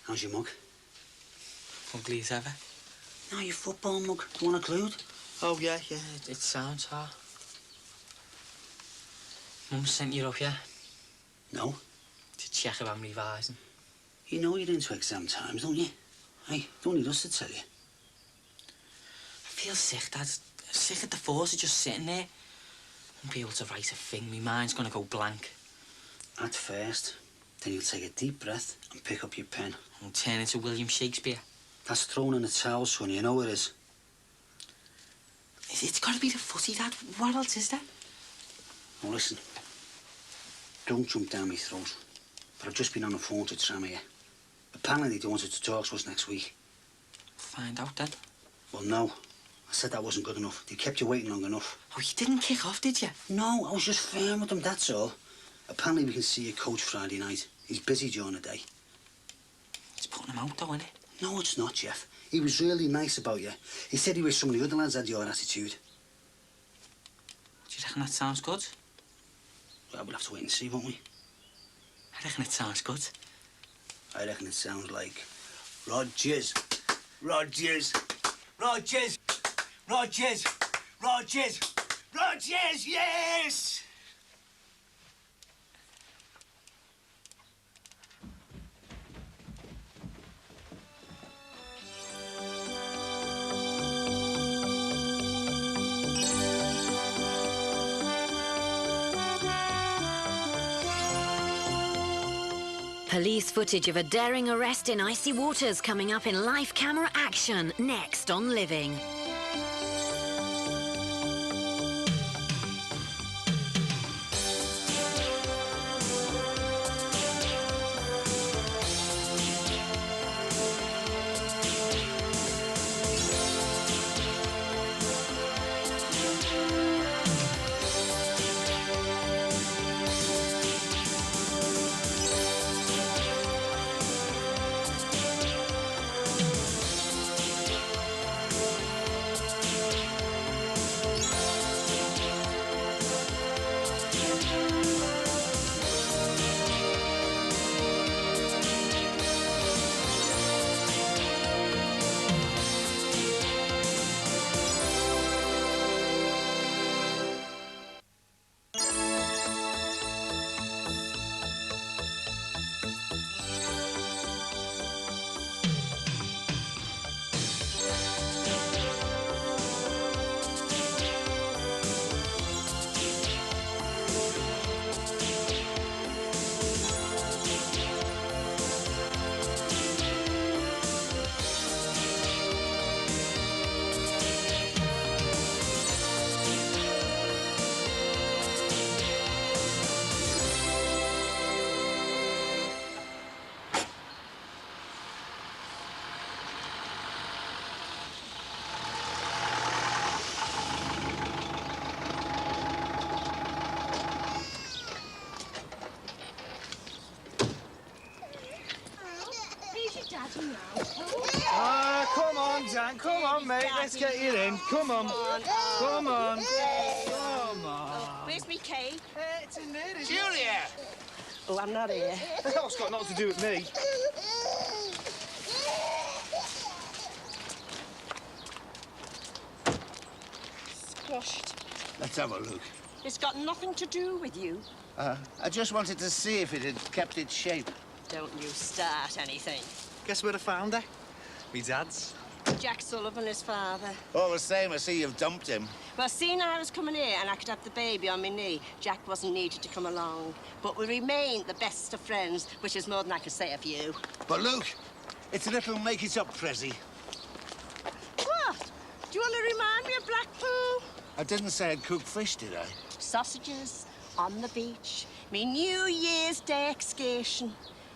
How's your mug? Ugly as ever. No, your football mug. Do you want a clue? Oh, yeah, it sounds hard. Mum sent you up, yeah? No. To check if I'm revising. You know you're into exam times, don't you? Hey, don't need us to tell you. I feel sick, Dad. Sick at the force of just sitting there. Won't be able to write a thing. My mind's gonna go blank. At first. Then you'll take a deep breath and pick up your pen. And turn into William Shakespeare. That's thrown in the towel, son. You know it is. It's got to be the footy, Dad. What else is there? Now listen. Don't jump down my throat. But I've just been on the phone to Tramia. Apparently they wanted to talk to us next week. Find out, then. Well, no. I said that wasn't good enough. They kept you waiting long enough. Oh, you didn't kick off, did you? No, I was just firm with them, that's all. Apparently we can see your coach Friday night. He's busy during the day. It's putting him out, though, isn't it? No, it's not, Jeff. He was really nice about you. He said he wished some of the other lads had your attitude. Do you reckon that sounds good? Well, we'll have to wait and see, won't we? I reckon it sounds good. I reckon it sounds like Rogers. Rogers. Rogers! Rogers! Rogers! Rogers, yes! Police footage of a daring arrest in icy waters coming up in live camera action next on Living. Come on, Dan. Come on, mate. Let's get you in. Come on. Come on. Come on. Where's me cake? It's in there, isn't Julia! Oh, I'm not here. That's got nothing to do with me. Squashed. Let's have a look. It's got nothing to do with you. I just wanted to see if it had kept its shape. Don't you start anything. Guess where I found her? Me dad's. Jack Sullivan, his father. All the same, I see you've dumped him. Well, seeing I was coming here and I could have the baby on my knee, Jack wasn't needed to come along. But we remain the best of friends, which is more than I could say of you. But look, it's a little make-it-up Prezi. What? Do you want to remind me of Blackpool? I didn't say I'd cook fish, did I? Sausages on the beach. Me New Year's Day excursion.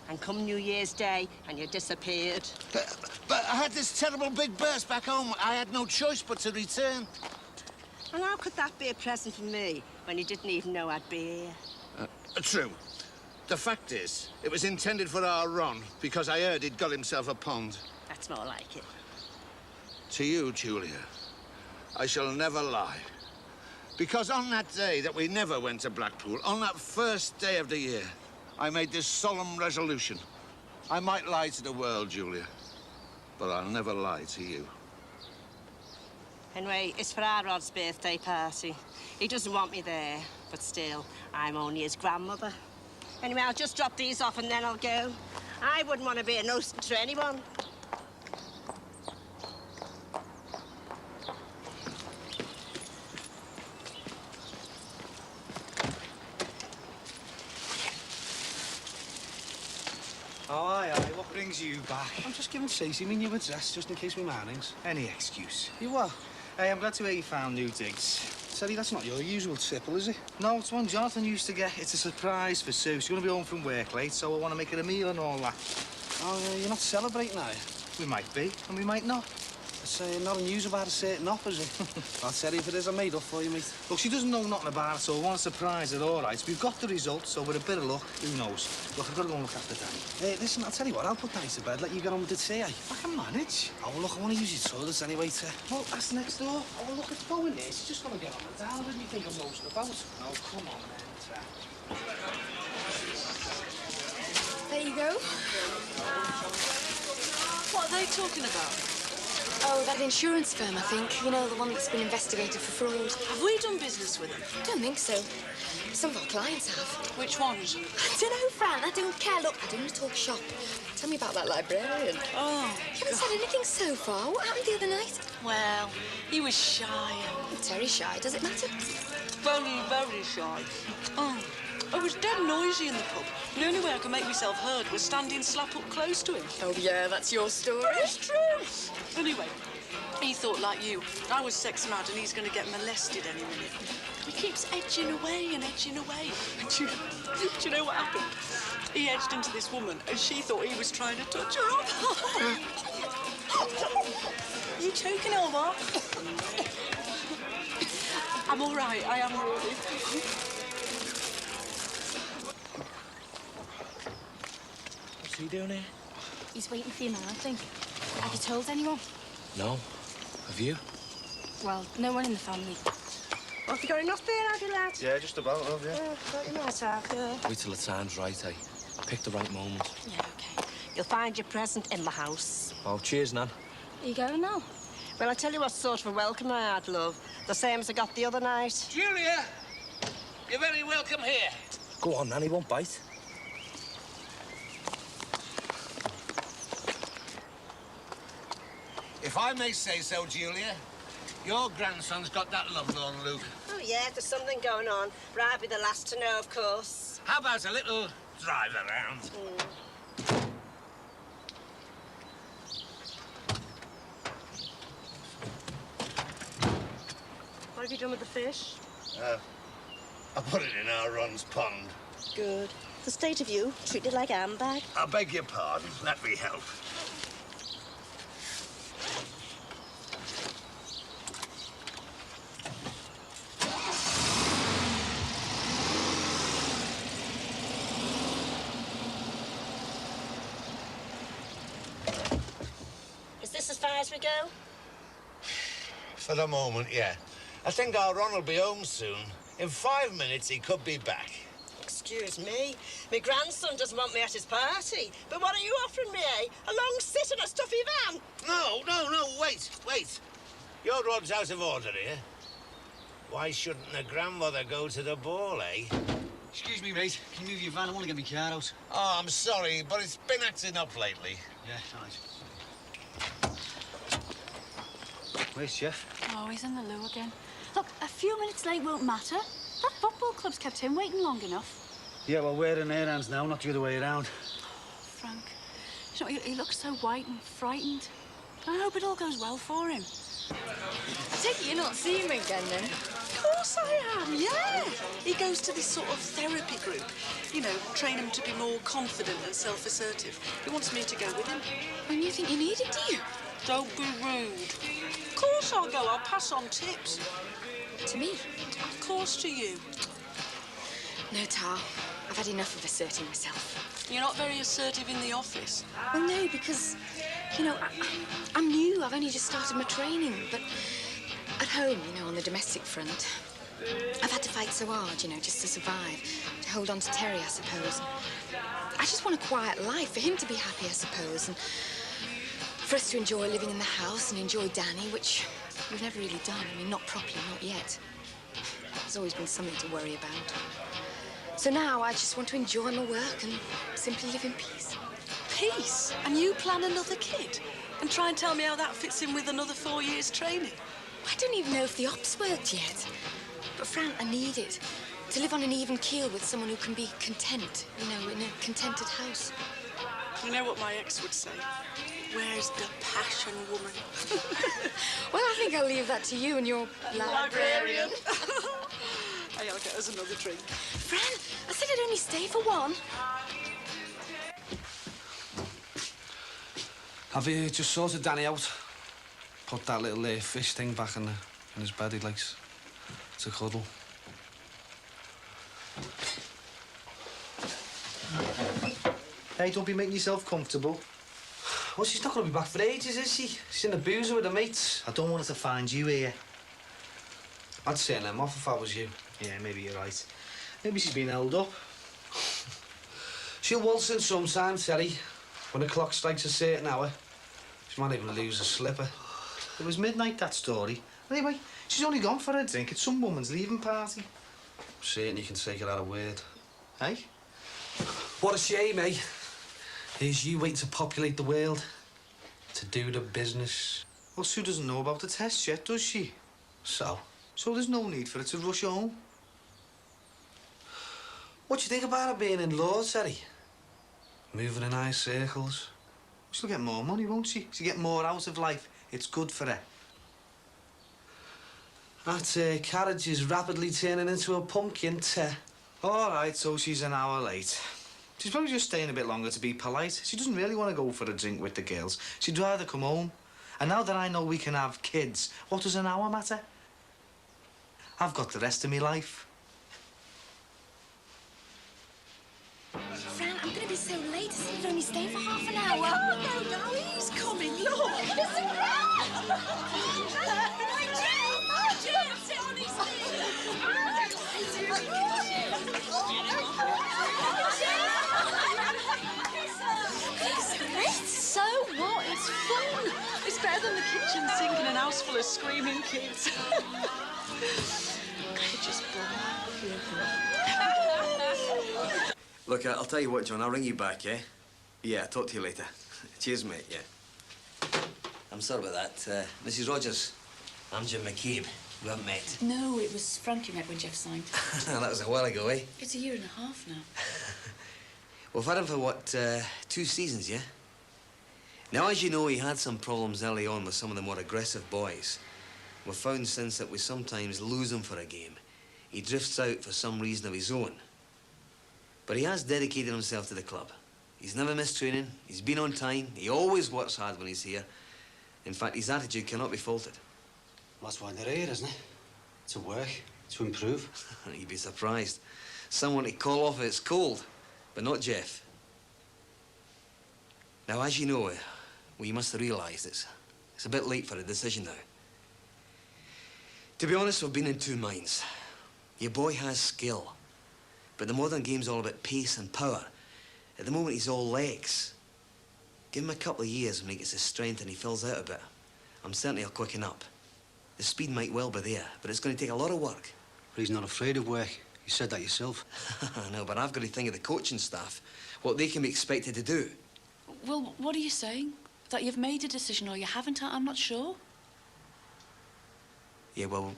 And come New Year's Day, and you disappeared. But I had this terrible big burst back home. I had no choice but to return. And how could that be a present for me when you didn't even know I'd be here? True. The fact is, it was intended for our Ron, because I heard he'd got himself a pond. That's more like it. To you, Julia, I shall never lie. Because on that day that we never went to Blackpool, on that first day of the year, I made this solemn resolution. I might lie to the world, Julia, but I'll never lie to you. Anyway, it's for our Rod's birthday party. He doesn't want me there, but still, I'm only his grandmother. Anyway, I'll just drop these off and then I'll go. I wouldn't want to be a nuisance to anyone. Oh, aye. What brings you back? I'm just giving Stacey my new address, just in case my mornings. Any excuse. You what? Hey, I'm glad to hear you found new digs. Sadie, that's not your usual tipple, is it? No, it's one Jonathan used to get. It's a surprise for Sue. She's going to be home from work late, so I want to make her a meal and all that. Oh, you're not celebrating, are you? We might be, and we might not. It's not news about a certain opposite. I'll tell you if it is, I made up for you, mate. Look, she doesn't know nothing about it, so I want to surprise her, all right? We've got the results, so with a bit of luck, who knows? Look, I've got to go and look after Danny. Listen, I'll tell you what, I'll put Danny to bed, let you get on with the tea, eh? I can manage. Oh, well, look, I want to use your toilets anyway, Well, that's next door. Oh, well, look, it's going there. She's just going to get on the down. What do you think I'm nosing about? No, come on, then, There you go. What are they talking about? Oh, that insurance firm, I think. You know, the one that's been investigated for fraud. Have we done business with them? Don't think so. Some of our clients have. Which ones? I don't know, Fran. I don't care. Look, I don't want to talk shop. Tell me about that librarian. Oh, You haven't said anything so far. What happened the other night? well, he was shy. Very shy. Does it matter? Very, very shy. Oh, I was dead noisy in the pub. The only way I could make myself heard was standing slap up close to him. Oh, yeah, that's your story. But it's true. Anyway, he thought like you. I was sex mad and he's going to get molested any minute. He keeps edging away and edging away. Do you know what happened? He edged into this woman and she thought he was trying to touch her up. You choking or what? I'm all right. I am really. What's he doing here? He's waiting for you now, I think. Have you told anyone? No. Have you? Well, no one in the family. Have you got enough beer, have you, lad? Yeah, just about, have you? Yeah, thought you might have, yeah. Wait till the time's right, eh? Pick the right moment. Yeah, OK. You'll find your present in the house. Oh, cheers, Nan. Are you going now? Well, I tell you what sort of a welcome I had, love. The same as I got the other night. Julia, you're very welcome here. Go on, Nan, he won't bite. If I may say so, Julia, your grandson's got that lovelorn look. Oh, yeah, there's something going on. But I'll be the last to know, of course. How about a little drive around? What have you done with the fish? I put it in our Ron's pond. Good. The state of you, treated like handbag. I beg your pardon. Let me help. Is this as far as we go? For the moment, yeah. I think our Ron will be home soon. In 5 minutes, he could be back. Excuse me. My grandson doesn't want me at his party. But what are you offering me, eh? A long sit in a stuffy van? No, wait. Your rod's out of order here. Why shouldn't a grandmother go to the ball, eh? Excuse me, mate. Can you move your van? I want to get my car out. Oh, I'm sorry, but it's been acting up lately. Yeah, right. Where's Jeff? Oh, he's in the loo again. Look, a few minutes late won't matter. That football club's kept him waiting long enough. Yeah, well, we're in their hands now, not the other way around. Frank, you know, he looks so white and frightened. I hope it all goes well for him. I take it you're not seeing him again, then? Of course I am, yeah. He goes to this sort of therapy group. You know, train him to be more confident and self-assertive. He wants me to go with him. When you think you need it, do you? Don't be rude. Of course I'll go. I'll pass on tips. To me? Of course to you. No, Tar. I've had enough of asserting myself. You're not very assertive in the office. Well, no, because, you know, I'm new. I've only just started my training. But at home, you know, on the domestic front, I've had to fight so hard, you know, just to survive, to hold on to Terry, I suppose. I just want a quiet life, for him to be happy, I suppose, and for us to enjoy living in the house and enjoy Danny, which we've never really done. I mean, not properly, not yet. There's always been something to worry about. So now I just want to enjoy my work and simply live in peace. Peace? And you plan another kid? And try and tell me how that fits in with another 4 years' training? I don't even know if the ops worked yet. But, Fran, I need it. To live on an even keel with someone who can be content, you know, in a contented house. You know what my ex would say? Where's the passion, woman? Well, I think I'll leave that to you and your librarian. Hey, I'll get us another drink. Fran, I said I'd only stay for one. Have you just sorted Danny out? put that little fish thing back in his bed. He likes to cuddle. Hey, don't be making yourself comfortable. Well, she's not going to be back for ages, is she? She's in the boozer with her mates. I don't want her to find you here. I'd send them off if I was you. Yeah, maybe you're right. Maybe she's been held up. She'll waltz in sometimes, Terry. When the clock strikes a certain hour. She might even lose a slipper. It was midnight, that story. Anyway, she's only gone for a drink at some woman's leaving party. I'm certain you can take her out a word. Hey? What a shame, eh? Here's you waiting to populate the world. To do the business. Well, Sue doesn't know about the test yet, does she? So? So there's no need for her to rush home. What do you think about her being in law, Terry? Moving in high circles. She'll get more money, won't she? She'll get more out of life. It's good for her. That carriage is rapidly turning into a pumpkin, All right, so she's an hour late. She's probably just staying a bit longer to be polite. She doesn't really want to go for a drink with the girls. She'd rather come home. And now that I know we can have kids, what does an hour matter? I've got the rest of my life. Fran, I'm going to be so late. I said I'd only stay for half an hour. I can't go now. He's coming. Look. It's a rat. Sit on his So what? It's fun. It's better than the kitchen sink in an house full of screaming kids. I just Look, I'll tell you what, John, I'll ring you back, yeah? Yeah, talk to you later. Cheers, mate, yeah. I'm sorry about that. Mrs. Rogers, I'm Jim McCabe. We haven't met. No, it was Frank you met when Jeff signed. That was a while ago, eh? It's a year and a half now. We've had him for, what, 2 seasons, yeah? Now, as you know, he had some problems early on with some of the more aggressive boys. We've found since that we sometimes lose him for a game. He drifts out for some reason of his own. But he has dedicated himself to the club. He's never missed training. He's been on time. He always works hard when he's here. In fact, his attitude cannot be faulted. That's why they're here, isn't it? To work, to improve. You'd be surprised. Someone to call off if it's cold, but not Jeff. Now, as you know, well, you must have realised it's a bit late for a decision now. To be honest, we've been in 2 minds. Your boy has skill, but the modern game's all about pace and power. At the moment, he's all legs. Give him a couple of years when he gets his strength and he fills out a bit. I'm certain he'll quicken up. The speed might well be there, but it's going to take a lot of work. But he's not afraid of work. You said that yourself. I know, but I've got to think of the coaching staff, what they can be expected to do. Well, what are you saying? That you've made a decision or you haven't? I'm not sure. Yeah, well,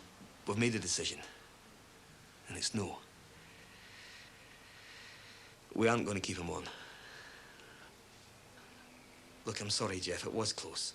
we've made a decision. And it's no. We aren't going to keep him on. Look, I'm sorry, Jeff. It was close.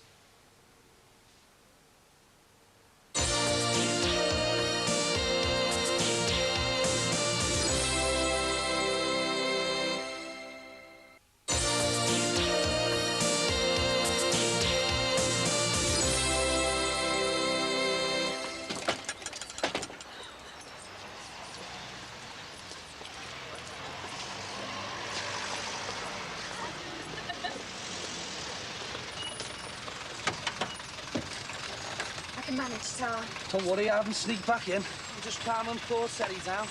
Manage, sir. Don't worry, I haven't sneaked back in. I'm just calming poor Terry down.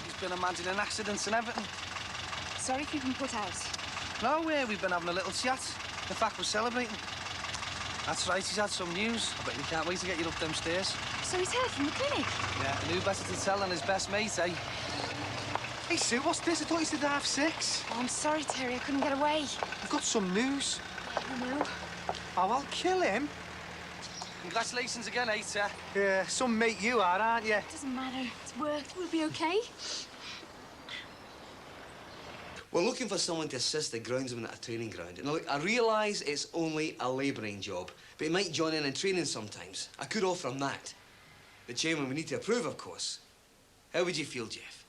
He's been imagining accidents and everything. Sorry if you've been put out. No, we've been having a little chat. In fact, we're celebrating. That's right, he's had some news. I bet he can't wait to get you up them stairs. So he's heard from the clinic? Yeah, and who better to tell than his best mate, eh? Hey, Sue, what's this? I thought you said 6:30. Oh, I'm sorry, Terry. I couldn't get away. I've got some news. I know. Oh, I'll kill him. Congratulations again, Ater. Yeah, some mate you are, aren't you? It doesn't matter. It's work. We'll be okay. We're looking for someone to assist the groundsman at a training ground. Now, look, I realise it's only a labouring job, but he might join in training sometimes. I could offer him that. The chairman would need to approve, of course. How would you feel, Jeff?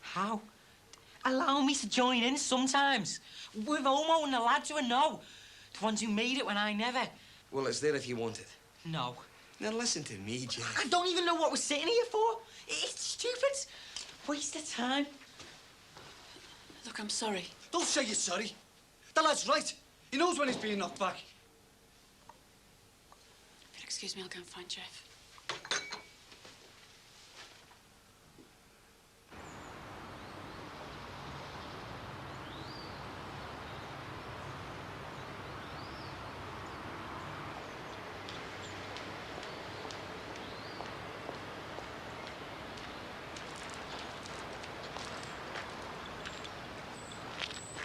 How? Allow me to join in sometimes. With Omo and the lads who I know. The ones who made it when I never. Well, it's there if you want it. No. Now listen to me, Jeff. I don't even know what we're sitting here for. It's stupid. Waste of time. Look, I'm sorry. Don't say you're sorry. The lad's right. He knows when he's being knocked back. If you'll excuse me, I'll go and find Jeff.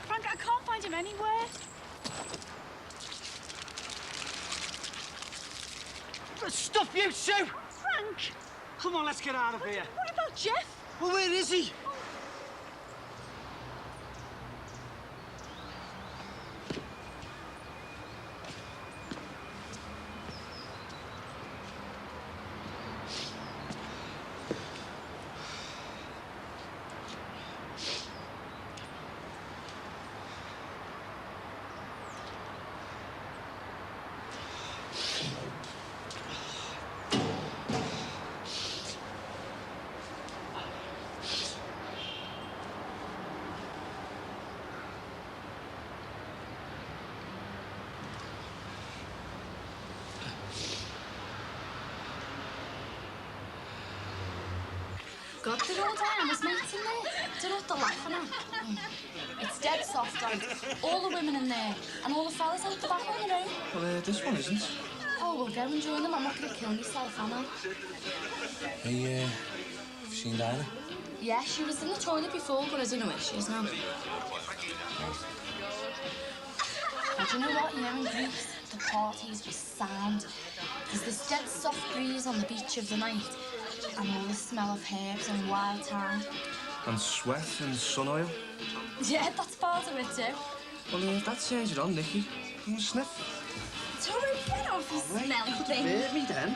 Frank, I can't find him anywhere. Stuff you, Sue! Frank! Come on, let's get out of here. What about Jeff? Well, where is he? God, they're all down. There's mates in there. Don't know what they're laughing at. It's dead soft, Dad. All the women in there. And all the fellas out the back on their own. Well, this one isn't. Oh, we'll go and join them. I'm not going to kill myself, am I? Hey, have you seen Dinah? Yeah, she was in the toilet before, but I don't know where she is now. But do you know what? Here in Greece, the parties were sound. There's this dead soft breeze on the beach of the night, and all the smell of herbs and wild thyme. And sweat and sun oil. Yeah, that's part of it too. Well, if that turns you on, Nicky, come and sniff. Tommy, get off, you smelly thing. Hurt me then.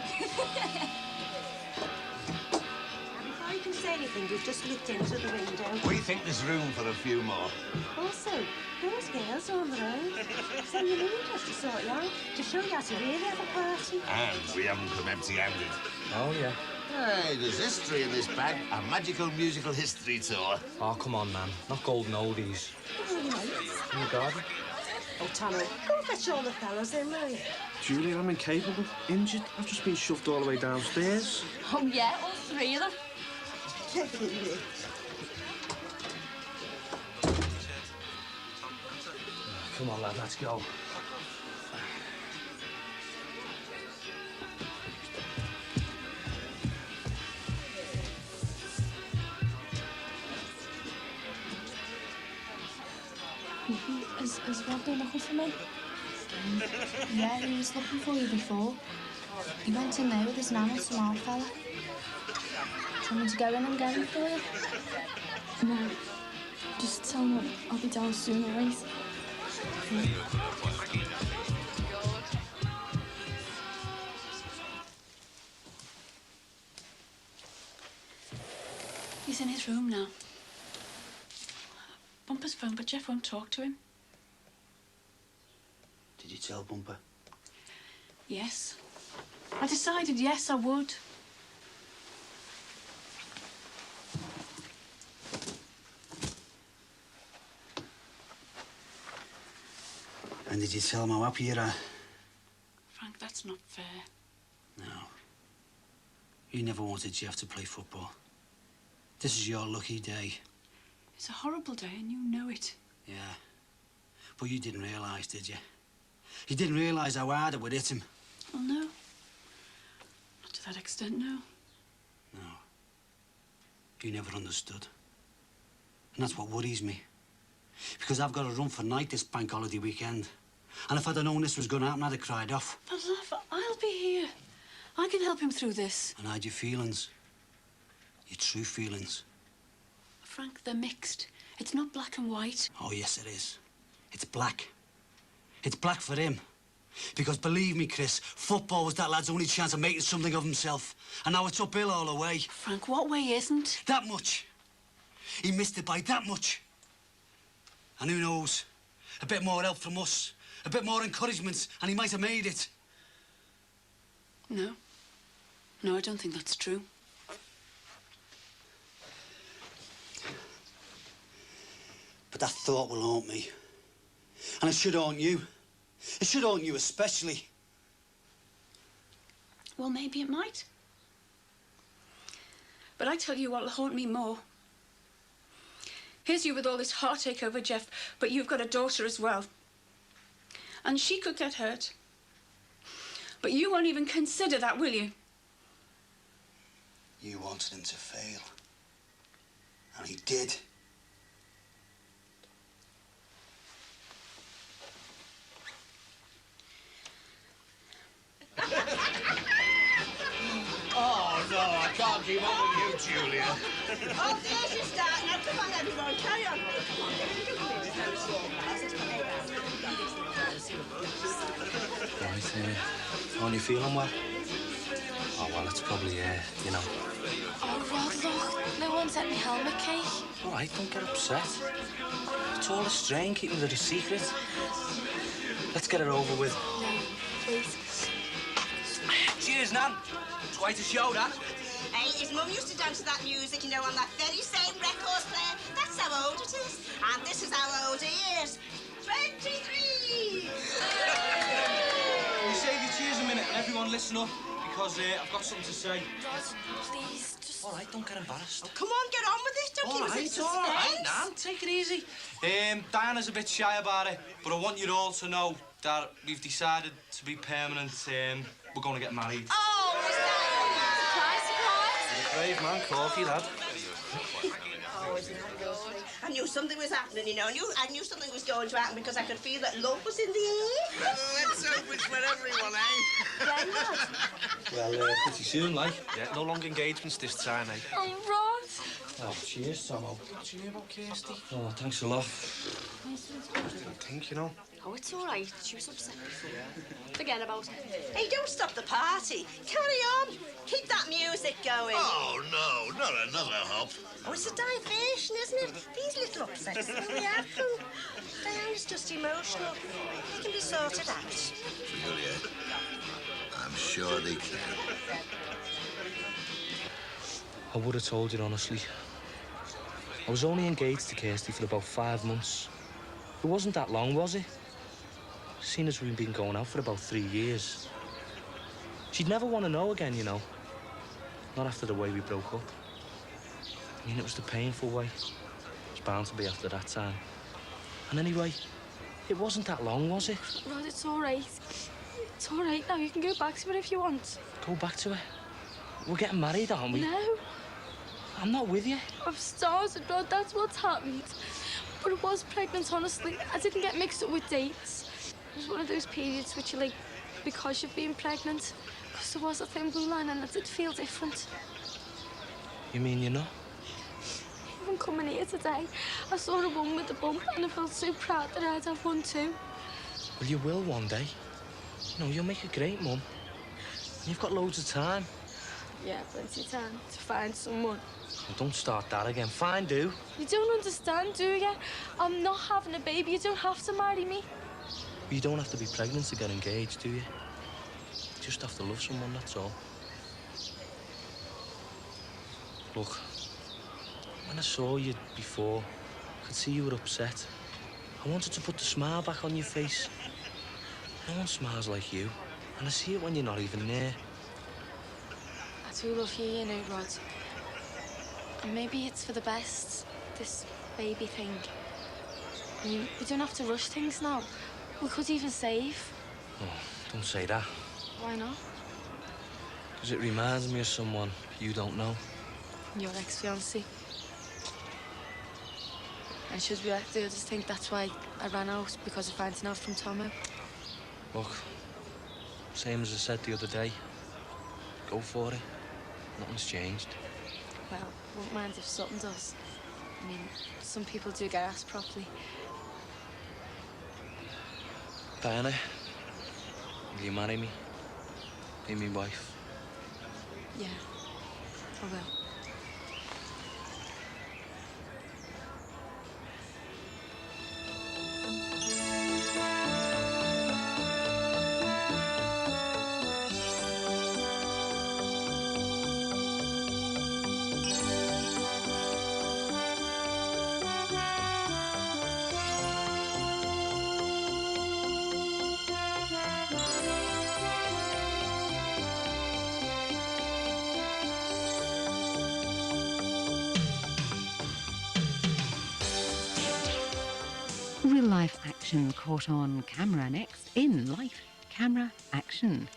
Before you can say anything, you've just looked into the window. We think there's room for a few more. Also, those girls are on their own. So you need us to sort you out, to show you how to really have a party. And we haven't come empty-handed. Oh, yeah. Hey, there's history in this bag. A magical musical history tour. Oh, come on, man. Not golden oldies. Oh, right. In the garden. Oh, Tommy, go and fetch all the fellas in, will you? Julie, I'm incapable. Injured. I've just been shoved all the way downstairs. Oh, yeah, all three of them. Take it easy. Come on, lad, let's go. Is Rob been looking for me? Yeah, he was looking for you before. He went in there with his nan and some old fella. Do you want me to go in and get him for you? No. Just tell him I'll be down soon, all right? He's in his room now. Bumper's phone, but Jeff won't talk to him. Did you tell Bumper? Yes. I decided, yes, I would. And did you tell him how happy you are? Frank, that's not fair. No. You never wanted Jeff to play football. This is your lucky day. It's a horrible day, and you know it. Yeah. But you didn't realise, did you? You didn't realise how hard it would hit him. Well, no. Not to that extent, no. No. You never understood. And that's what worries me. Because I've got to run for night this bank holiday weekend. And if I'd have known this was going to happen, I'd have cried off. But, love, I'll be here. I can help him through this. And hide your feelings. Your true feelings. Frank, they're mixed. It's not black and white. Oh, yes, it is. It's black. It's black for him. Because believe me, Chris, football was that lad's only chance of making something of himself. And now it's uphill all the way. Frank, what way isn't? That much. He missed it by that much. And who knows? A bit more help from us, a bit more encouragement, and he might have made it. No. No, I don't think that's true. But that thought will haunt me. And it should haunt you. It should haunt you especially. Well, maybe it might. But I tell you what'll haunt me more. Here's you with all this heartache over Jeff, but you've got a daughter as well. And she could get hurt. But you won't even consider that, will you? You wanted him to fail. And he did. Oh, no, I can't keep up with you, Julia. Oh, there's your start. Now, come on, everyone, carry on. Right, aren't you feeling well? Oh, well, it's probably, you know. Oh, Rod, look. No one sent me helmet cake. All right, don't get upset. It's all a strain, keeping it a secret. Let's get it over with. No, please. Cheers, Nan. It's quite a show, that. Hey, his mum used to dance to that music, you know, on that very same record player. That's how old it is. And this is how old he is. 23! You save your cheers a minute and everyone listen up, because I've got something to say. Rod, please, just... All right, don't get embarrassed. Oh, come on, get on with it. Don't keep us in All right, suspense. Nan, take it easy. Diana's a bit shy about it, but I want you all to know that we've decided to be permanent. We're going to get married. Oh, Surprise, surprise. Brave man, Corky, lad. oh, isn't that lovely? I knew something was happening, you know. I knew something was going to happen because I could feel that love was in the air. Let's hope it's for everyone, eh? Well, pretty soon, like. Yeah, no longer engagements this time, eh? Oh, Rod. Oh, cheers, Tomo. What do you hear about Kirsty? Oh, thanks a lot. I didn't think, you know. Oh, it's all right. She was upset before. Forget about it. Hey, don't stop the party. Carry on. Keep that music going. Oh, no, not another hop. Oh, it's a diversion, isn't it? These little upsets, they happen. Diana's just emotional. They can be sorted out. Julia, I'm sure they can. I would have told you, honestly. I was only engaged to Kirsty for about 5 months. It wasn't that long, was it? Seeing as we've been going out for about 3 years. She'd never want to know again, you know. Not after the way we broke up. I mean, it was the painful way. It's bound to be after that time. And anyway, it wasn't that long, was it? Rod, it's all right. It's all right now. You can go back to her if you want. Go back to her. We're getting married, aren't we? No. I'm not with you. I've started, Rod. That's what's happened. But I was pregnant, honestly. I didn't get mixed up with dates. It was one of those periods which are like, because you've been pregnant, because there was a thin blue line and it did feel different. You mean you're not? Even coming here today, I saw a woman with a bump and I felt so proud that I'd have one too. Well, you will one day. You know, you'll make a great mum. And you've got loads of time. Yeah, plenty of time to find someone. Well, don't start that again. Fine, do. You don't understand, do you? I'm not having a baby. You don't have to marry me. You don't have to be pregnant to get engaged, do you? You just have to love someone, that's all. Look, when I saw you before, I could see you were upset. I wanted to put the smile back on your face. No one smiles like you, and I see it when you're not even there. I do love you, you know, Rod. And maybe it's for the best, this baby thing. I mean, we don't have to rush things now. We could even save. Oh, don't say that. Why not? Because it reminds me of someone you don't know. Your ex-fiancé. And should we let the others think that's why I ran out, because of finding out from Tomo? Look, same as I said the other day. Go for it. Nothing's changed. Well, won't mind if something does. I mean, some people do get asked properly. Diana, will you marry me? Be my wife? Yeah, I will. real-life action caught on camera next in Life Camera Action.